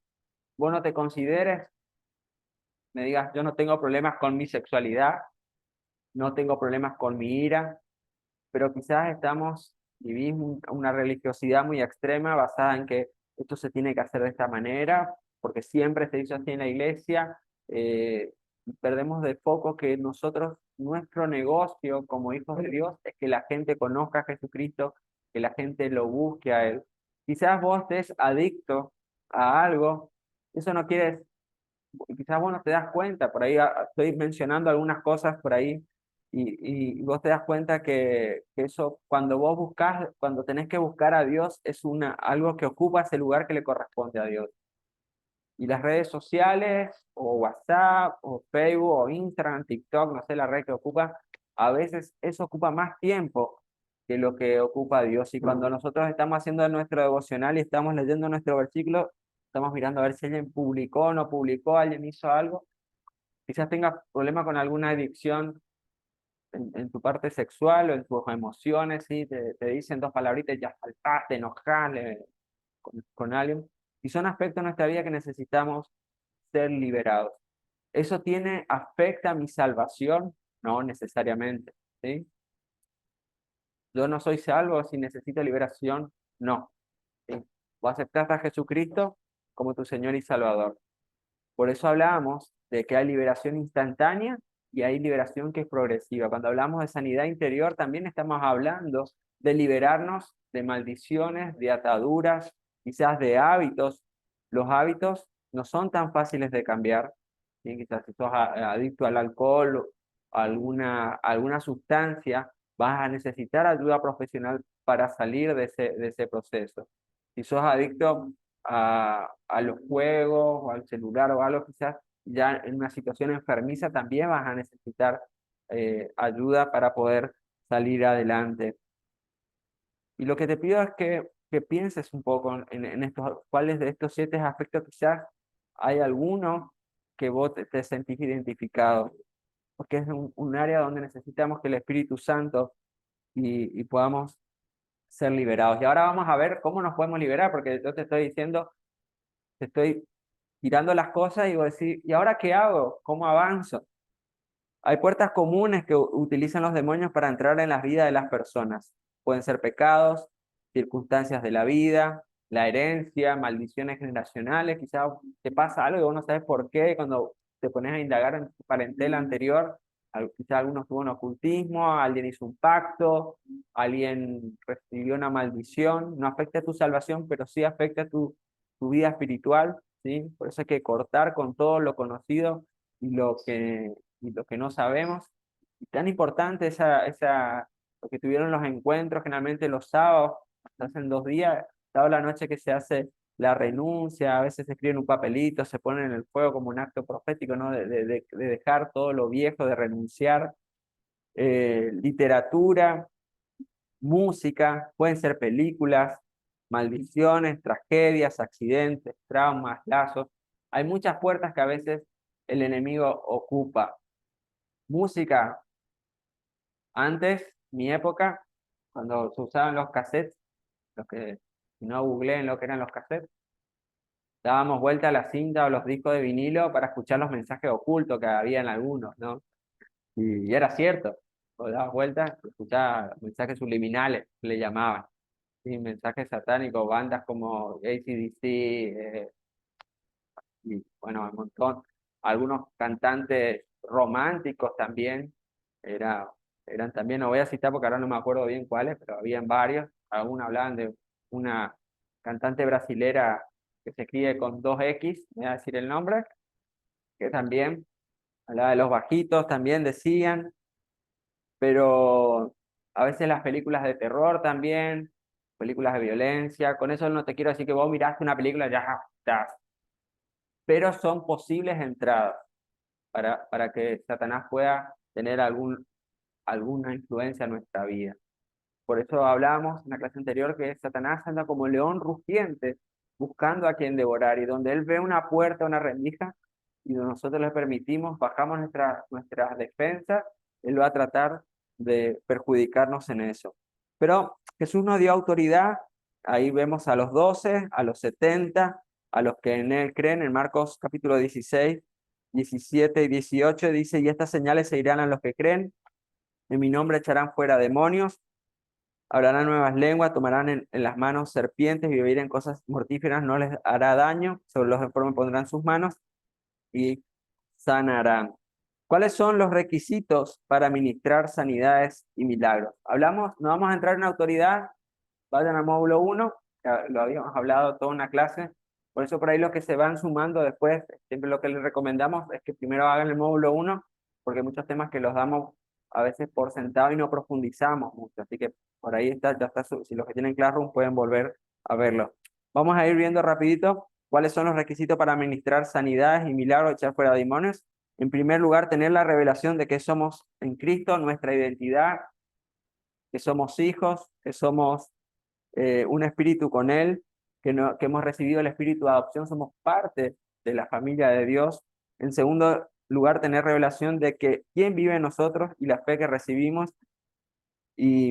vos no te consideres, me digas, yo no tengo problemas con mi sexualidad, no tengo problemas con mi ira, pero quizás vivimos una religiosidad muy extrema basada en que esto se tiene que hacer de esta manera, porque siempre se hizo así en la iglesia, y perdemos de foco que nosotros, nuestro negocio como hijos de Dios, es que la gente conozca a Jesucristo, que la gente lo busque a Él. Quizás vos estés adicto a algo, eso no quiere, quizás vos no te das cuenta, por ahí estoy mencionando algunas cosas por ahí, y vos te das cuenta que eso, cuando vos buscas, cuando tenés que buscar a Dios, es algo que ocupa ese lugar que le corresponde a Dios. Y las redes sociales, o WhatsApp, o Facebook, o Instagram, TikTok, no sé la red que ocupa, a veces eso ocupa más tiempo que lo que ocupa Dios. Y cuando nosotros estamos haciendo nuestro devocional y estamos leyendo nuestro versículo, estamos mirando a ver si alguien publicó o no publicó, alguien hizo algo. Quizás tengas problema con alguna adicción en tu parte sexual o en tus emociones, ¿sí? Te dicen dos palabritas, ya saltaste, enojaste con alguien. Y son aspectos de nuestra vida que necesitamos ser liberados. ¿Eso afecta mi salvación? No necesariamente, ¿sí? Yo no soy salvo si necesito liberación, no. ¿Sí? Vos aceptás a Jesucristo como tu Señor y Salvador. Por eso hablamos de que hay liberación instantánea y hay liberación que es progresiva. Cuando hablamos de sanidad interior, también estamos hablando de liberarnos de maldiciones, de ataduras, quizás de hábitos. Los hábitos no son tan fáciles de cambiar. ¿Sí? Quizás si sos adicto al alcohol o alguna sustancia, vas a necesitar ayuda profesional para salir de ese proceso. Si sos adicto a los juegos o al celular o algo, quizás ya en una situación enfermiza también vas a necesitar ayuda para poder salir adelante. Y lo que te pido es que pienses un poco en estos, cuáles de estos 7 aspectos quizás hay alguno que vos te sentís identificado, porque es un área donde necesitamos que el Espíritu Santo y podamos ser liberados. Y ahora vamos a ver cómo nos podemos liberar, porque yo te estoy diciendo, te estoy tirando las cosas y vos decís, ¿y ahora qué hago? ¿Cómo avanzo? Hay puertas comunes que utilizan los demonios para entrar en las vidas de las personas. Pueden ser pecados, circunstancias de la vida, la herencia, maldiciones generacionales. Quizás te pasa algo y vos no sabes por qué. Cuando te pones a indagar en tu parentela anterior, quizás alguno tuvo un ocultismo, alguien hizo un pacto, alguien recibió una maldición. No afecta a tu salvación, pero sí afecta a tu vida espiritual, ¿sí? Por eso hay que cortar con todo lo conocido y lo que no sabemos. Y tan importante lo que tuvieron los encuentros, generalmente los sábados, se hacen 2 días, sábado a la noche que se hace la renuncia, a veces se escribe en un papelito, se pone en el fuego como un acto profético, ¿no? De dejar todo lo viejo, de renunciar. Literatura, música, pueden ser películas, maldiciones, tragedias, accidentes, traumas, lazos. Hay muchas puertas que a veces el enemigo ocupa. Música, antes, mi época, cuando se usaban los cassettes, los que si no googleen lo que eran los cassettes, dábamos vuelta a la cinta o los discos de vinilo para escuchar los mensajes ocultos que había en algunos, ¿no? Y era cierto, o dabas vueltas, escuchabas mensajes subliminales, le llamaban, ¿sí? Mensajes satánicos, bandas como AC/DC, y bueno, un montón, algunos cantantes románticos también, era, eran también, no voy a citar porque ahora no me acuerdo bien cuáles, pero habían varios, algunos hablaban de una cantante brasilera que se escribe con 2X, voy a decir el nombre, que también hablaba de los bajitos, también decían, pero a veces las películas de terror también, películas de violencia. Con eso no te quiero decir que vos miraste una película y ya estás. Pero son posibles entradas para que Satanás pueda tener alguna influencia en nuestra vida. Por eso hablábamos en la clase anterior que Satanás anda como león rugiente buscando a quien devorar, y donde él ve una puerta, una rendija, y nosotros le permitimos, bajamos nuestras defensas, él va a tratar de perjudicarnos en eso. Pero Jesús nos dio autoridad, ahí vemos a los 12, a los 70, a los que en él creen. En Marcos capítulo 16, 17 y 18 dice: y estas señales seguirán a los que creen, en mi nombre echarán fuera demonios, hablarán nuevas lenguas, tomarán en las manos serpientes, y beber en cosas mortíferas no les hará daño, sobre los enfermos pondrán sus manos y sanarán. ¿Cuáles son los requisitos para ministrar sanidades y milagros? Hablamos, no vamos a entrar en autoridad, vayan al módulo 1, lo habíamos hablado toda una clase, por eso por ahí los que se van sumando después, siempre lo que les recomendamos es que primero hagan el módulo 1, porque hay muchos temas que los damos a veces por sentado y no profundizamos mucho, así que por ahí está, ya está, si los que tienen Classroom pueden volver a verlo. Vamos a ir viendo rapidito cuáles son los requisitos para administrar sanidades y milagros, echar fuera demonios. En primer lugar, tener la revelación de que somos en Cristo, nuestra identidad, que somos hijos, que somos un espíritu con Él, que hemos recibido el espíritu de adopción, somos parte de la familia de Dios. En segundo lugar, tener revelación de que quién vive en nosotros y la fe que recibimos. Y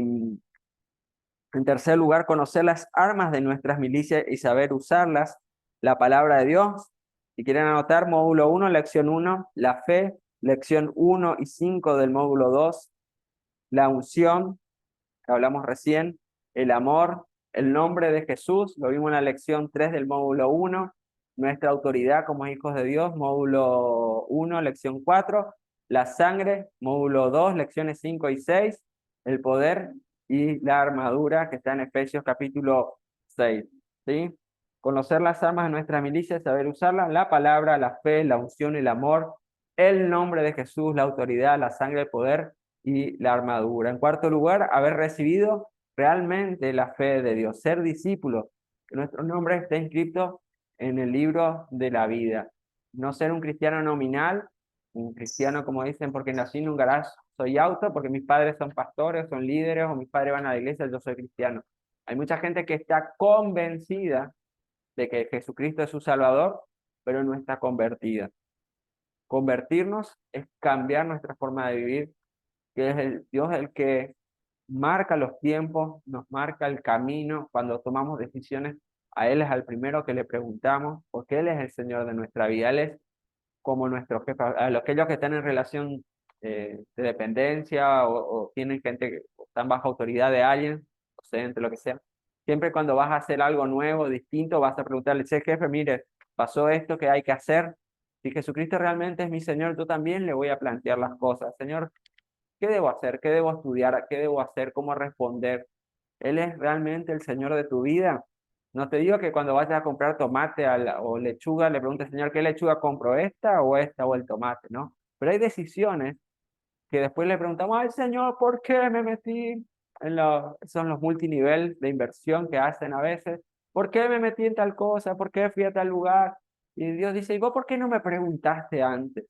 en tercer lugar, conocer las armas de nuestras milicias y saber usarlas, la palabra de Dios. Si quieren anotar, módulo 1, lección 1, la fe, lección 1 y 5 del módulo 2, la unción, que hablamos recién, el amor, el nombre de Jesús, lo vimos en la lección 3 del módulo 1, nuestra autoridad como hijos de Dios, módulo 1, lección 4, la sangre, módulo 2, lecciones 5 y 6, el poder y la armadura, que está en Efesios capítulo 6, ¿sí? Conocer las armas de nuestra milicia, saber usarlas, la palabra, la fe, la unción, el amor, el nombre de Jesús, la autoridad, la sangre, el poder y la armadura. En cuarto lugar, haber recibido realmente la fe de Dios, ser discípulo, que nuestro nombre esté inscrito en el libro de la vida. No ser un cristiano nominal, un cristiano, como dicen, porque nací en un garage, soy auto, porque mis padres son pastores, son líderes, o mis padres van a la iglesia, yo soy cristiano. Hay mucha gente que está convencida de que Jesucristo es su Salvador, pero no está convertida. Convertirnos es cambiar nuestra forma de vivir, que es el Dios el que marca los tiempos, nos marca el camino cuando tomamos decisiones. A Él es al primero que le preguntamos, porque Él es el Señor de nuestra vida. Él es como nuestro jefe. A aquellos que están en relación de dependencia o tienen gente que están bajo autoridad de alguien, docente, lo que sea, siempre cuando vas a hacer algo nuevo, distinto, vas a preguntarle: che, jefe, mire, pasó esto, ¿qué hay que hacer? Si Jesucristo realmente es mi Señor, yo también le voy a plantear las cosas. Señor, ¿qué debo hacer? ¿Qué debo estudiar? ¿Qué debo hacer? ¿Cómo responder? ¿Él es realmente el Señor de tu vida? No te digo que cuando vayas a comprar tomate o lechuga le preguntes: Señor, ¿qué lechuga compro? ¿Esta o el tomate? ¿No? Pero hay decisiones que después le preguntamos: ay, Señor, ¿por qué me metí son los multinivel de inversión que hacen a veces? ¿Por qué me metí en tal cosa? ¿Por qué fui a tal lugar? Y Dios dice: ¿y vos por qué no me preguntaste antes?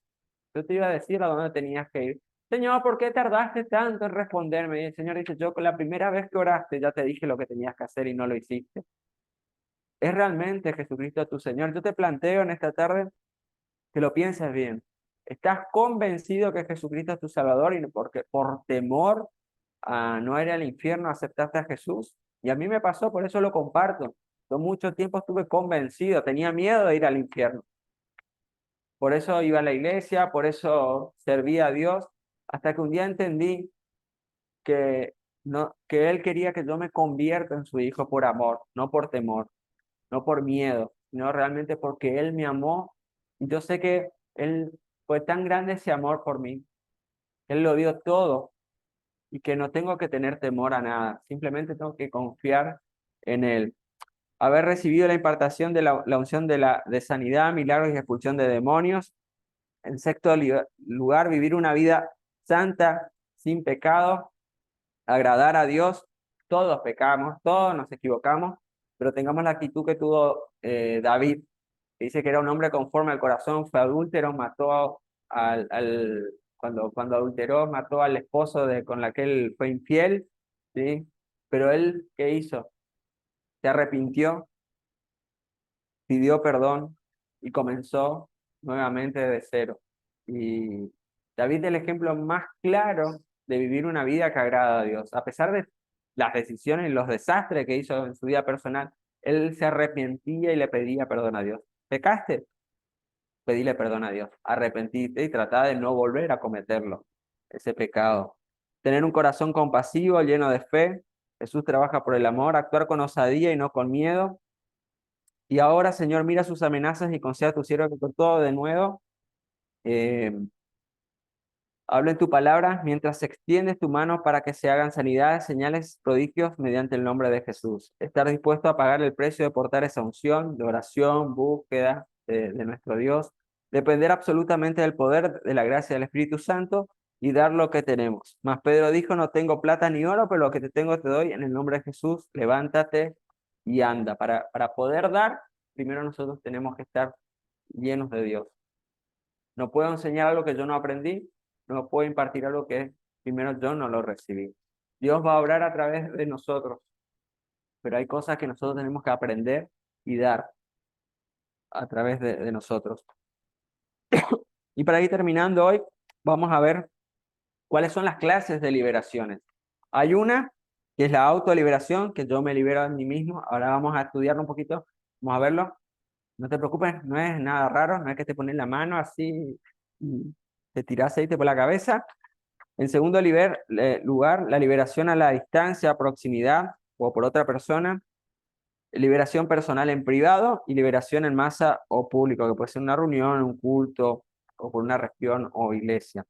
Yo te iba a decir a dónde tenías que ir. Señor, ¿por qué tardaste tanto en responderme? Y el Señor dice: yo con la primera vez que oraste ya te dije lo que tenías que hacer y no lo hiciste. ¿Es realmente Jesucristo tu Señor? Yo te planteo en esta tarde que lo pienses bien. ¿Estás convencido que Jesucristo es tu Salvador y porque por temor a no ir al infierno aceptaste a Jesús? Y a mí me pasó, por eso lo comparto. Yo mucho tiempo estuve convencido, tenía miedo de ir al infierno. Por eso iba a la iglesia, por eso servía a Dios, hasta que un día entendí que, no, que Él quería que yo me convierta en su hijo por amor, no por temor, no por miedo, sino realmente porque Él me amó. Y yo sé que Él fue tan grande ese amor por mí, Él lo dio todo, y que no tengo que tener temor a nada, simplemente tengo que confiar en Él. Haber recibido la impartación de la unción de sanidad, milagros y expulsión de demonios. En sexto lugar, vivir una vida santa, sin pecado, agradar a Dios. todos pecamos, todos nos equivocamos, pero tengamos la actitud que tuvo David, que dice que era un hombre conforme al corazón, fue adúltero, mató cuando adulteró, mató al esposo con la que él fue infiel, ¿sí? Pero él, ¿qué hizo? Se arrepintió, pidió perdón y comenzó nuevamente de cero. Y David es el ejemplo más claro de vivir una vida que agrada a Dios. A pesar de las decisiones y los desastres que hizo en su vida personal, él se arrepentía y le pedía perdón a Dios. ¿Pecaste? Pedile perdón a Dios. Arrepentite y trata de no volver a cometerlo, ese pecado. Tener un corazón compasivo, lleno de fe. Jesús trabaja por el amor, actuar con osadía y no con miedo. Y ahora, Señor, mira sus amenazas y conceda a tu siervo que por todo de nuevo eh, habla en tu palabra mientras extiendes tu mano para que se hagan sanidades, señales, prodigios mediante el nombre de Jesús. Estar dispuesto a pagar el precio de portar esa unción de oración, búsqueda de nuestro Dios. Depender absolutamente del poder, de la gracia del Espíritu Santo y dar lo que tenemos. Mas Pedro dijo, no tengo plata ni oro, pero lo que te tengo te doy en el nombre de Jesús. Levántate y anda. Para poder dar, primero nosotros tenemos que estar llenos de Dios. No puedo enseñar algo que yo no aprendí, no puedo impartir algo que primero yo no lo recibí. Dios va a obrar a través de nosotros, pero hay cosas que nosotros tenemos que aprender y dar a través de nosotros. Y para ir terminando hoy, vamos a ver cuáles son las clases de liberaciones. Hay una que es la autoliberación, que yo me libero a mí mismo. Ahora vamos a estudiarlo un poquito, vamos a verlo. No te preocupes, no es nada raro, no es que te pones la mano así y te tiras aceite por la cabeza. En segundo lugar, la liberación a la distancia, proximidad o por otra persona. Liberación personal en privado y liberación en masa o público, que puede ser una reunión, un culto o por una región o iglesia.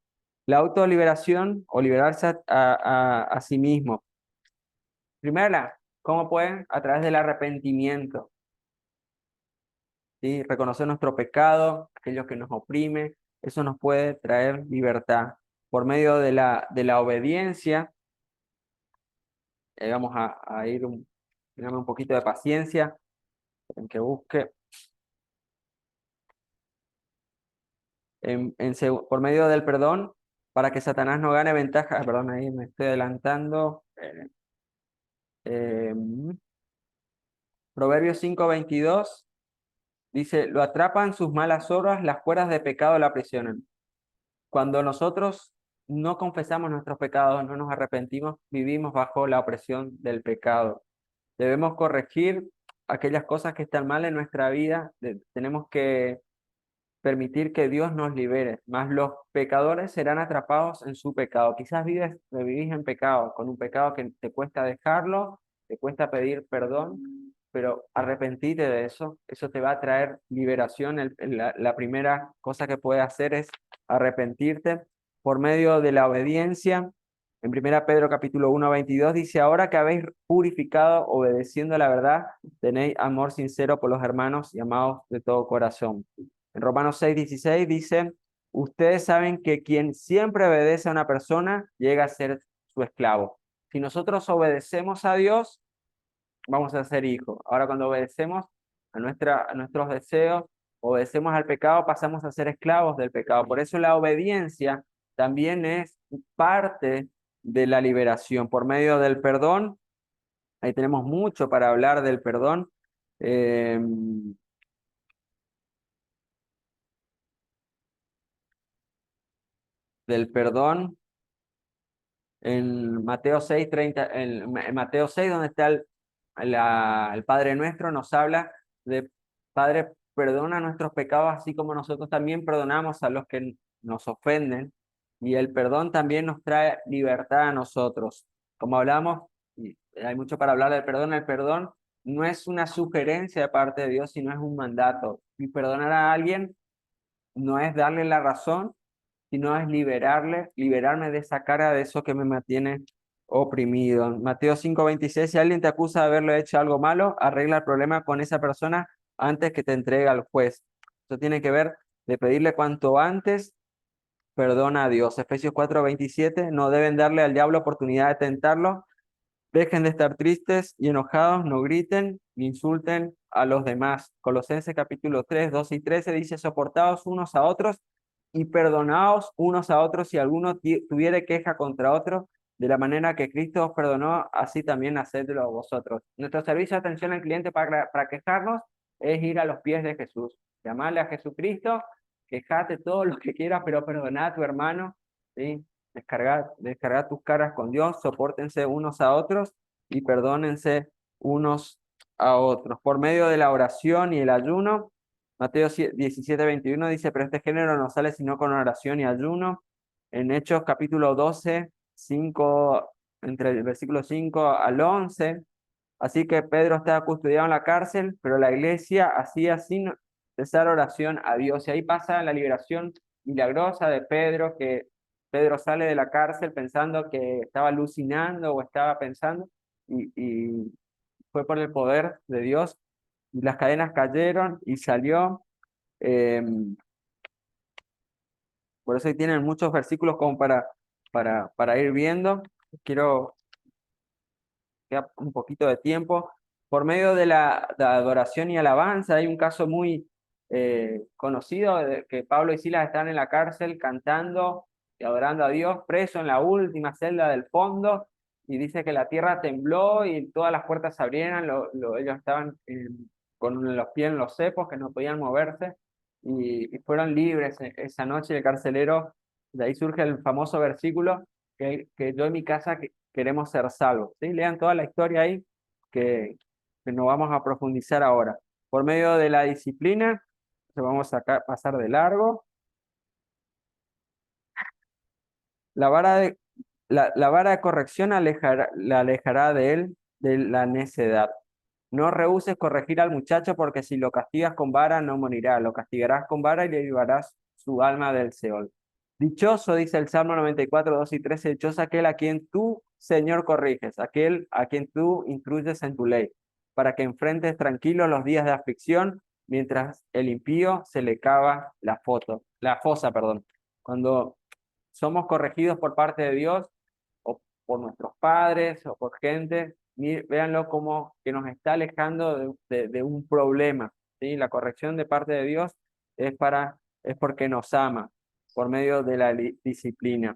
La autoliberación o liberarse a sí mismo. Primera, ¿cómo pueden? A través del arrepentimiento. ¿Sí? Reconocer nuestro pecado, aquello que nos oprime, eso nos puede traer libertad. Por medio de la obediencia, vamos a ir, un poquito de paciencia, en que busque. Por medio del perdón, para que Satanás no gane ventaja. Perdón, ahí me estoy adelantando. Eh, Proverbios 5:22 dice, lo atrapan sus malas obras, las cuerdas de pecado la aprisionan. Cuando nosotros no confesamos nuestros pecados, no nos arrepentimos, vivimos bajo la opresión del pecado. Debemos corregir aquellas cosas que están mal en nuestra vida. Tenemos que permitir que Dios nos libere, más los pecadores serán atrapados en su pecado. Quizás vivís en pecado, con un pecado que te cuesta dejarlo, te cuesta pedir perdón, pero arrepentirte de eso te va a traer liberación. La primera cosa que puedes hacer es arrepentirte por medio de la obediencia. En 1 Pedro capítulo 1:22 dice, ahora que habéis purificado obedeciendo la verdad, tenéis amor sincero por los hermanos y amados de todo corazón. En Romanos 6:16 dice, ustedes saben que quien siempre obedece a una persona llega a ser su esclavo. Si nosotros obedecemos a Dios, vamos a ser hijos. Ahora cuando obedecemos a nuestros deseos, obedecemos al pecado, pasamos a ser esclavos del pecado. Por eso la obediencia también es parte de la liberación. Por medio del perdón, ahí tenemos mucho para hablar del perdón. Eh, del perdón. En Mateo 6:30, en Mateo 6, donde está el Padre Nuestro, nos habla de, Padre, perdona nuestros pecados, así como nosotros también perdonamos a los que nos ofenden. Y el perdón también nos trae libertad a nosotros. Como hablamos, y hay mucho para hablar del perdón, el perdón no es una sugerencia de parte de Dios, sino es un mandato. Y perdonar a alguien no es darle la razón, sino es liberarme de esa cara de eso que me mantiene oprimido. Mateo 5:26, si alguien te acusa de haberle hecho algo malo, arregla el problema con esa persona antes que te entregue al juez. Eso tiene que ver de pedirle cuanto antes perdona a Dios. Efesios 4:27, no deben darle al diablo oportunidad de tentarlo, Dejen de estar tristes y enojados, no griten ni insulten a los demás. Colosenses capítulo 3, 12 y 13 dice, soportaos unos a otros y perdonaos unos a otros si alguno tuviere queja contra otro, de la manera que Cristo os perdonó, así también hacedlo vosotros. Nuestro servicio de atención al cliente para quejarnos es ir a los pies de Jesús, llamarle a Jesucristo, quejate todo lo que quieras, pero perdoná a tu hermano, ¿sí? Descargar tus caras con Dios, sopórtense unos a otros y perdónense unos a otros. Por medio de la oración y el ayuno, Mateo 17, 21 dice, pero este género no sale sino con oración y ayuno. En Hechos capítulo 12, 5, entre el versículo 5 al 11, así que Pedro estaba custodiado en la cárcel, pero la iglesia hacía sin cesar oración a Dios. Y ahí pasa la liberación milagrosa de Pedro, que Pedro sale de la cárcel pensando que estaba alucinando o estaba pensando, y fue por el poder de Dios, y las cadenas cayeron y salió. eh, por eso ahí tienen muchos versículos como para ir viendo. Quiero queda un poquito de tiempo. Por medio de la adoración y alabanza, hay un caso muy conocido de que Pablo y Silas están en la cárcel cantando y adorando a Dios, preso en la última celda del fondo, y dice que la tierra tembló y todas las puertas se abrieron, ellos estaban con los pies en los cepos, que no podían moverse, y fueron libres esa noche. El carcelero, de ahí surge el famoso versículo que yo en mi casa queremos ser salvos. ¿Sí? Lean toda la historia ahí que no vamos a profundizar ahora. Por medio de la disciplina, se vamos a pasar de largo. La vara de, la vara de corrección la alejará de él de la necedad. No rehuses corregir al muchacho, porque si lo castigas con vara no morirá, lo castigarás con vara y le llevarás su alma del Seol. Dichoso, dice el Salmo 94, 2 y 13, dichoso aquel a quien tú, Señor, corriges, aquel a quien tú instruyes en tu ley, para que enfrentes tranquilo los días de aflicción, mientras el impío se le cava la fosa, perdón. Cuando somos corregidos por parte de Dios, o por nuestros padres, o por gente, véanlo como que nos está alejando de un problema, ¿sí? La corrección de parte de Dios es porque nos ama, por medio de la disciplina.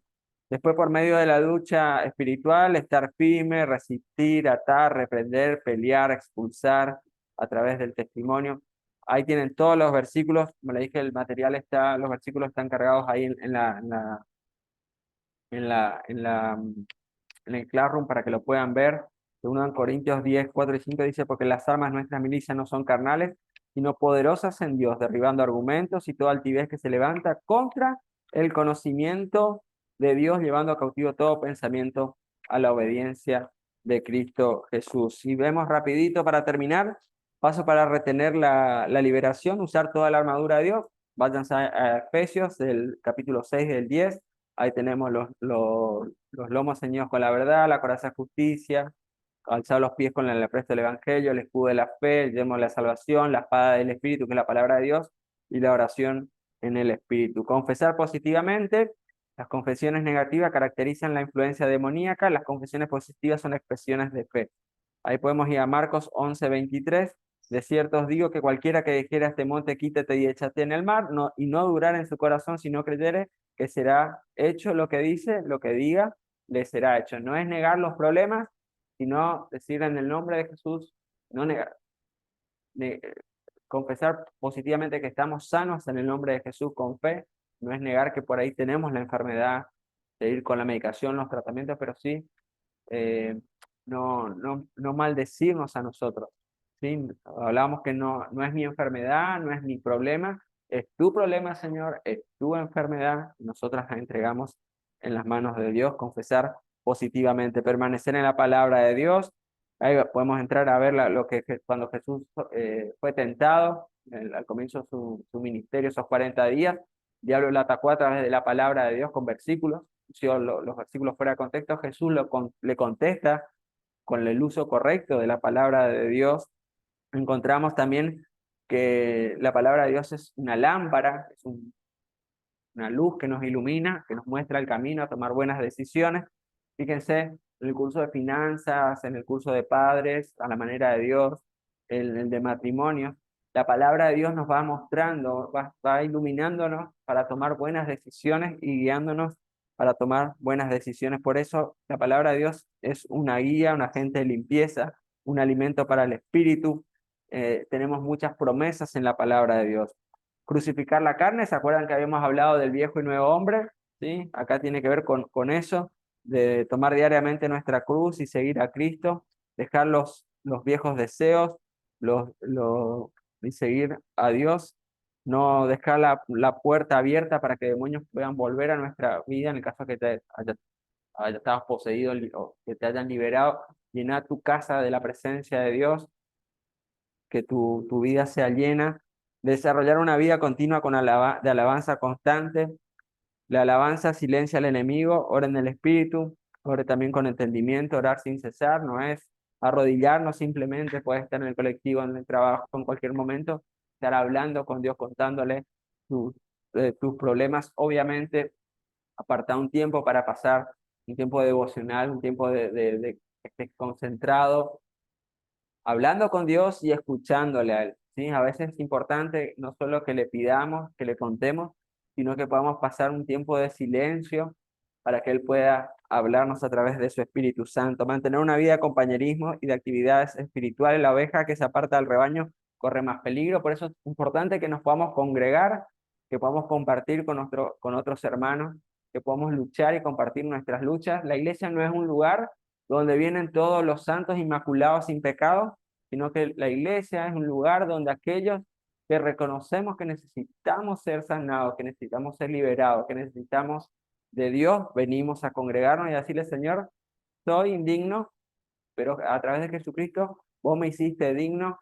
Después, por medio de la lucha espiritual, estar firme, resistir, atar, reprender, pelear, expulsar a través del testimonio. Ahí tienen todos los versículos. Como le dije, el material está, los versículos están cargados ahí en el Classroom para que lo puedan ver. 1 Corintios 10, 4 y 5 dice, porque las armas de nuestra milicia no son carnales, sino poderosas en Dios, derribando argumentos y toda altivez que se levanta contra el conocimiento de Dios, llevando a cautivo todo pensamiento a la obediencia de Cristo Jesús. Y vemos rapidito para terminar, paso para retener la liberación, usar toda la armadura de Dios. Váyanse a Efesios, del capítulo 6 del 10. Ahí tenemos los lomos ceñidos con la verdad, la coraza de justicia, alzar los pies con el apresto del evangelio, el escudo de la fe, el yelmo de la salvación, la espada del espíritu, que es la palabra de Dios, y la oración en el espíritu. Confesar positivamente. Las confesiones negativas caracterizan la influencia demoníaca, las confesiones positivas son expresiones de fe. Ahí podemos ir a Marcos 11, 23. De cierto os digo que cualquiera que dijera a este monte, quítate y échate en el mar, y no durar en su corazón si no creyere que será hecho lo que dice, lo que diga, le será hecho. No es negar los problemas, sino decir en el nombre de Jesús, no negar, ne- confesar positivamente que estamos sanos en el nombre de Jesús con fe. No es negar que por ahí tenemos la enfermedad, de ir con la medicación, los tratamientos, pero sí eh, no maldecirnos a nosotros. ¿Sí? Hablamos que no es mi enfermedad, no es mi problema, es tu problema, Señor, es tu enfermedad. Nosotros la entregamos en las manos de Dios, confesar positivamente, permanecer en la palabra de Dios. Ahí podemos entrar a ver lo que cuando Jesús fue tentado, al comienzo de su ministerio, esos 40 días, el diablo lo atacó a través de la palabra de Dios con versículos. Si los versículos fuera de contexto, Jesús le contesta con el uso correcto de la palabra de Dios. Encontramos también que la palabra de Dios es una lámpara, es una luz que nos ilumina, que nos muestra el camino a tomar buenas decisiones. Fíjense en el curso de finanzas, en el curso de padres, a la manera de Dios, en el de matrimonio. La palabra de Dios nos va mostrando, va iluminándonos para tomar buenas decisiones y guiándonos para tomar buenas decisiones. Por eso la palabra de Dios es una guía, un agente de limpieza, un alimento para el espíritu. Tenemos muchas promesas en la palabra de Dios. Crucificar la carne, ¿se acuerdan que habíamos hablado del viejo y nuevo hombre? ¿Sí? Acá tiene que ver con eso, de tomar diariamente nuestra cruz y seguir a Cristo, dejar los viejos deseos y seguir a Dios, no dejar la puerta abierta para que demonios puedan volver a nuestra vida en el caso que haya estado poseído o que te hayan liberado. Llenar tu casa de la presencia de Dios, que tu vida sea llena, desarrollar una vida continua de alabanza constante. La alabanza silencia al enemigo, ora en el espíritu, ore también con entendimiento, orar sin cesar, no es arrodillarnos simplemente, puede estar en el colectivo, en el trabajo, en cualquier momento, estar hablando con Dios, contándole tus tus problemas, obviamente, apartar un tiempo para pasar un tiempo devocional, un tiempo de que estés concentrado, hablando con Dios y escuchándole a Él. ¿Sí? A veces es importante no solo que le pidamos, que le contemos, sino que podamos pasar un tiempo de silencio para que Él pueda hablarnos a través de su Espíritu Santo. Mantener una vida de compañerismo y de actividades espirituales. La oveja que se aparta del rebaño corre más peligro, por eso es importante que nos podamos congregar, que podamos compartir con otros hermanos, que podamos luchar y compartir nuestras luchas. La iglesia no es un lugar donde vienen todos los santos inmaculados sin pecado, sino que la iglesia es un lugar donde aquellos que reconocemos que necesitamos ser sanados, que necesitamos ser liberados, que necesitamos de Dios, venimos a congregarnos y a decirle, Señor, soy indigno, pero a través de Jesucristo vos me hiciste digno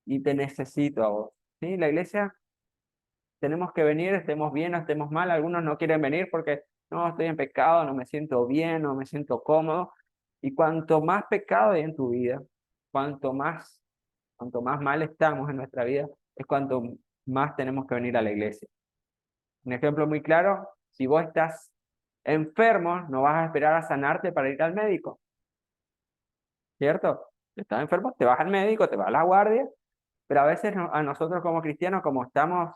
y te necesito a vos. ¿Sí? La iglesia tenemos que venir, estemos bien o estemos mal. Algunos no quieren venir porque no, estoy en pecado, no me siento bien, no me siento cómodo. Y cuanto más pecado hay en tu vida, cuanto cuanto más mal estamos en nuestra vida, es cuanto más tenemos que venir a la iglesia. Un ejemplo muy claro, si vos estás enfermo, no vas a esperar a sanarte para ir al médico, ¿cierto? Si estás enfermo, te vas al médico, te vas a la guardia, pero a veces a nosotros como cristianos, como estamos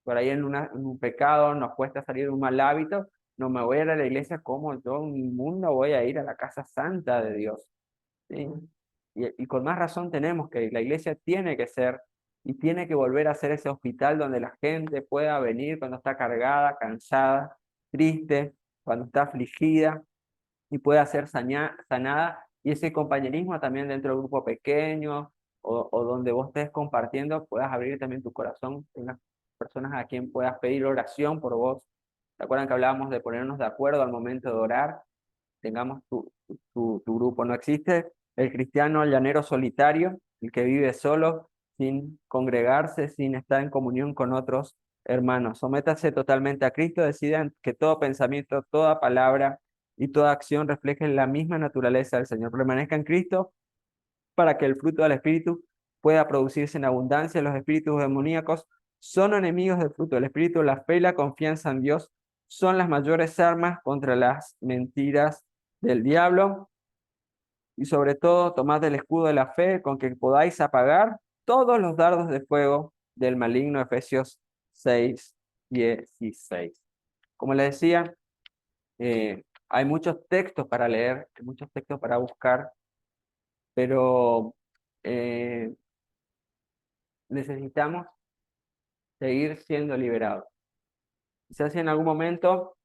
por ahí en un pecado, nos cuesta salir de un mal hábito, no me voy a ir a la iglesia como yo, un inmundo, voy a ir a la casa santa de Dios. ¿Sí? Y con más razón tenemos que ir. La iglesia tiene que ser y tiene que volver a ser ese hospital donde la gente pueda venir cuando está cargada, cansada, triste, cuando está afligida y pueda ser sanada. Y ese compañerismo también dentro del grupo pequeño o donde vos estés compartiendo, puedas abrir también tu corazón, tengas personas a quien puedas pedir oración por vos. ¿Se acuerdan que hablábamos de ponernos de acuerdo al momento de orar? Tengamos tu grupo. No existe el cristiano llanero solitario, el que vive solo, sin congregarse, sin estar en comunión con otros hermanos. Sométase totalmente a Cristo, decidan que todo pensamiento, toda palabra y toda acción reflejen la misma naturaleza del Señor. Permanezca en Cristo para que el fruto del Espíritu pueda producirse en abundancia. Los espíritus demoníacos son enemigos del fruto del Espíritu. La fe y la confianza en Dios son las mayores armas contra las mentiras del diablo. Y sobre todo, tomad el escudo de la fe con que podáis apagar todos los dardos de fuego del maligno. Efesios 6:16. Como les decía, hay muchos textos para leer, hay muchos textos para buscar, pero necesitamos seguir siendo liberados. Quizás si en algún momento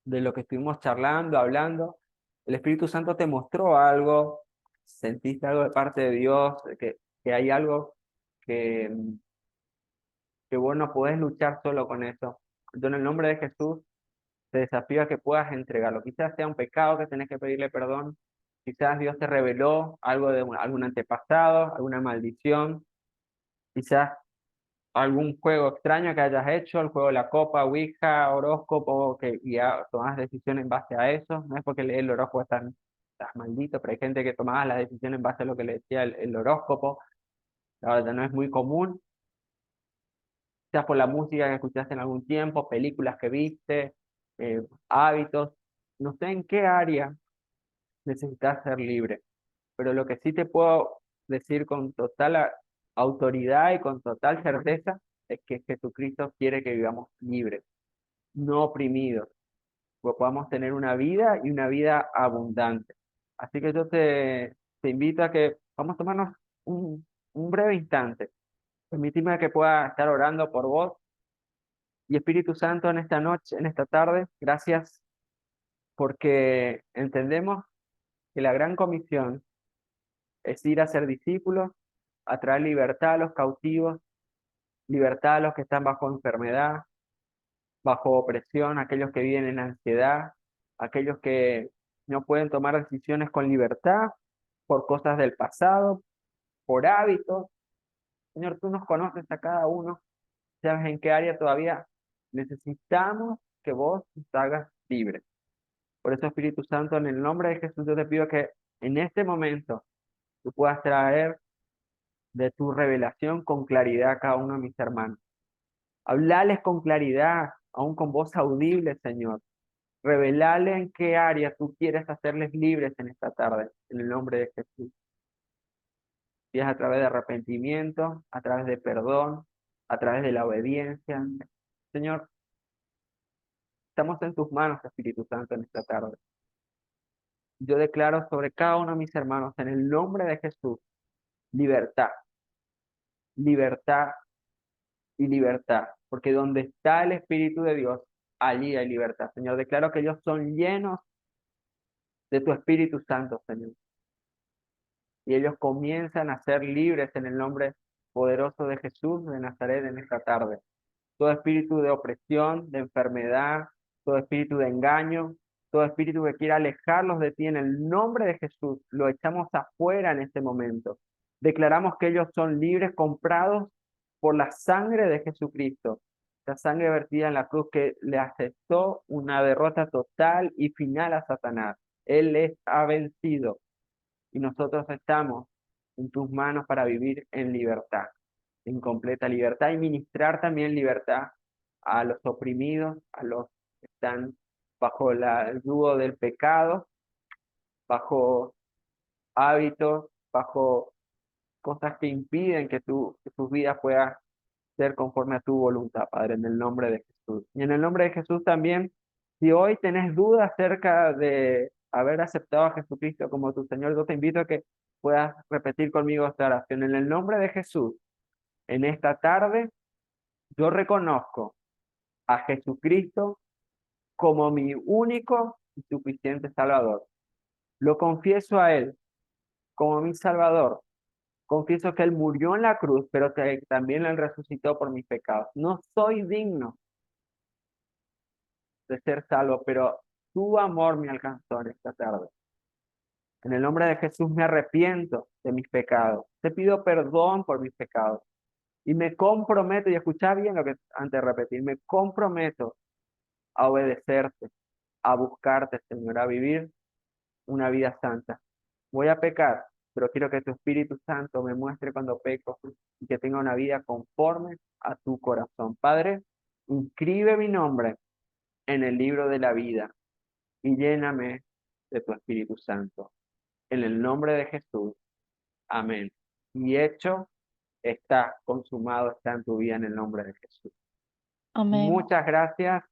de lo que estuvimos charlando, hablando, el Espíritu Santo te mostró algo, sentiste algo de parte de Dios, que hay algo que, que vos no podés luchar solo con eso. Yo en el nombre de Jesús te desafío a que puedas entregarlo. Quizás sea un pecado que tenés que pedirle perdón, quizás Dios te reveló algo de algún antepasado, alguna maldición, quizás algún juego extraño que hayas hecho, el juego de la copa, Ouija, horóscopo, que ya tomas decisiones en base a eso. No es porque lees el horóscopo estás maldito, pero hay gente que tomaba las decisiones en base a lo que le decía el horóscopo. La verdad no es muy común. Quizás por la música que escuchaste en algún tiempo, películas que viste, hábitos. No sé en qué área necesitas ser libre. Pero lo que sí te puedo decir con total autoridad y con total certeza es que Jesucristo quiere que vivamos libres, no oprimidos, que podamos tener una vida y una vida abundante. Así que yo te invito a que vamos a tomarnos un breve instante. Permíteme que pueda estar orando por vos. Y Espíritu Santo, en esta noche, en esta tarde, gracias porque entendemos que la gran comisión es ir a ser discípulos, a traer libertad a los cautivos, libertad a los que están bajo enfermedad, bajo opresión, aquellos que viven en ansiedad, aquellos que no pueden tomar decisiones con libertad por cosas del pasado, por hábitos. Señor, tú nos conoces a cada uno, sabes en qué área todavía necesitamos que vos nos hagas libres. Por eso, Espíritu Santo, en el nombre de Jesús, yo te pido que en este momento tú puedas traer de tu revelación con claridad a cada uno de mis hermanos. Hablales con claridad, aún con voz audible, Señor. Revelale en qué área tú quieres hacerles libres en esta tarde, en el nombre de Jesús. Si es a través de arrepentimiento, a través de perdón, a través de la obediencia. Señor, estamos en tus manos, Espíritu Santo, en esta tarde. Yo declaro sobre cada uno de mis hermanos, en el nombre de Jesús, libertad, libertad y libertad. Porque donde está el Espíritu de Dios, allí hay libertad. Señor, declaro que ellos son llenos de tu Espíritu Santo, Señor. Y ellos comienzan a ser libres en el nombre poderoso de Jesús de Nazaret en esta tarde. Todo espíritu de opresión, de enfermedad, todo espíritu de engaño, todo espíritu que quiera alejarlos de ti en el nombre de Jesús, lo echamos afuera en este momento. Declaramos que ellos son libres, comprados por la sangre de Jesucristo, la sangre vertida en la cruz que le aceptó una derrota total y final a Satanás. Él les ha vencido y nosotros estamos en tus manos para vivir en libertad, en completa libertad y ministrar también libertad a los oprimidos, a los que están bajo el yugo del pecado, bajo hábitos, bajo cosas que impiden que tus vidas puedan ser conforme a tu voluntad, Padre, en el nombre de Jesús. Y en el nombre de Jesús también, si hoy tenés dudas acerca de haber aceptado a Jesucristo como tu Señor, yo te invito a que puedas repetir conmigo esta oración. En el nombre de Jesús, en esta tarde, yo reconozco a Jesucristo como mi único y suficiente Salvador. Lo confieso a Él como mi Salvador. Confieso que Él murió en la cruz, pero que también Él resucitó por mis pecados. No soy digno de ser salvo, pero tu amor me alcanzó en esta tarde. En el nombre de Jesús me arrepiento de mis pecados. Te pido perdón por mis pecados. Y me comprometo, y escucha bien lo que antes de repetir, me comprometo a obedecerte, a buscarte, Señor, a vivir una vida santa. Voy a pecar, pero quiero que tu Espíritu Santo me muestre cuando peco y que tenga una vida conforme a tu corazón. Padre, inscribe mi nombre en el libro de la vida y lléname de tu Espíritu Santo. En el nombre de Jesús. Amén. Y hecho está consumado, está en tu vida en el nombre de Jesús. Amén. Muchas gracias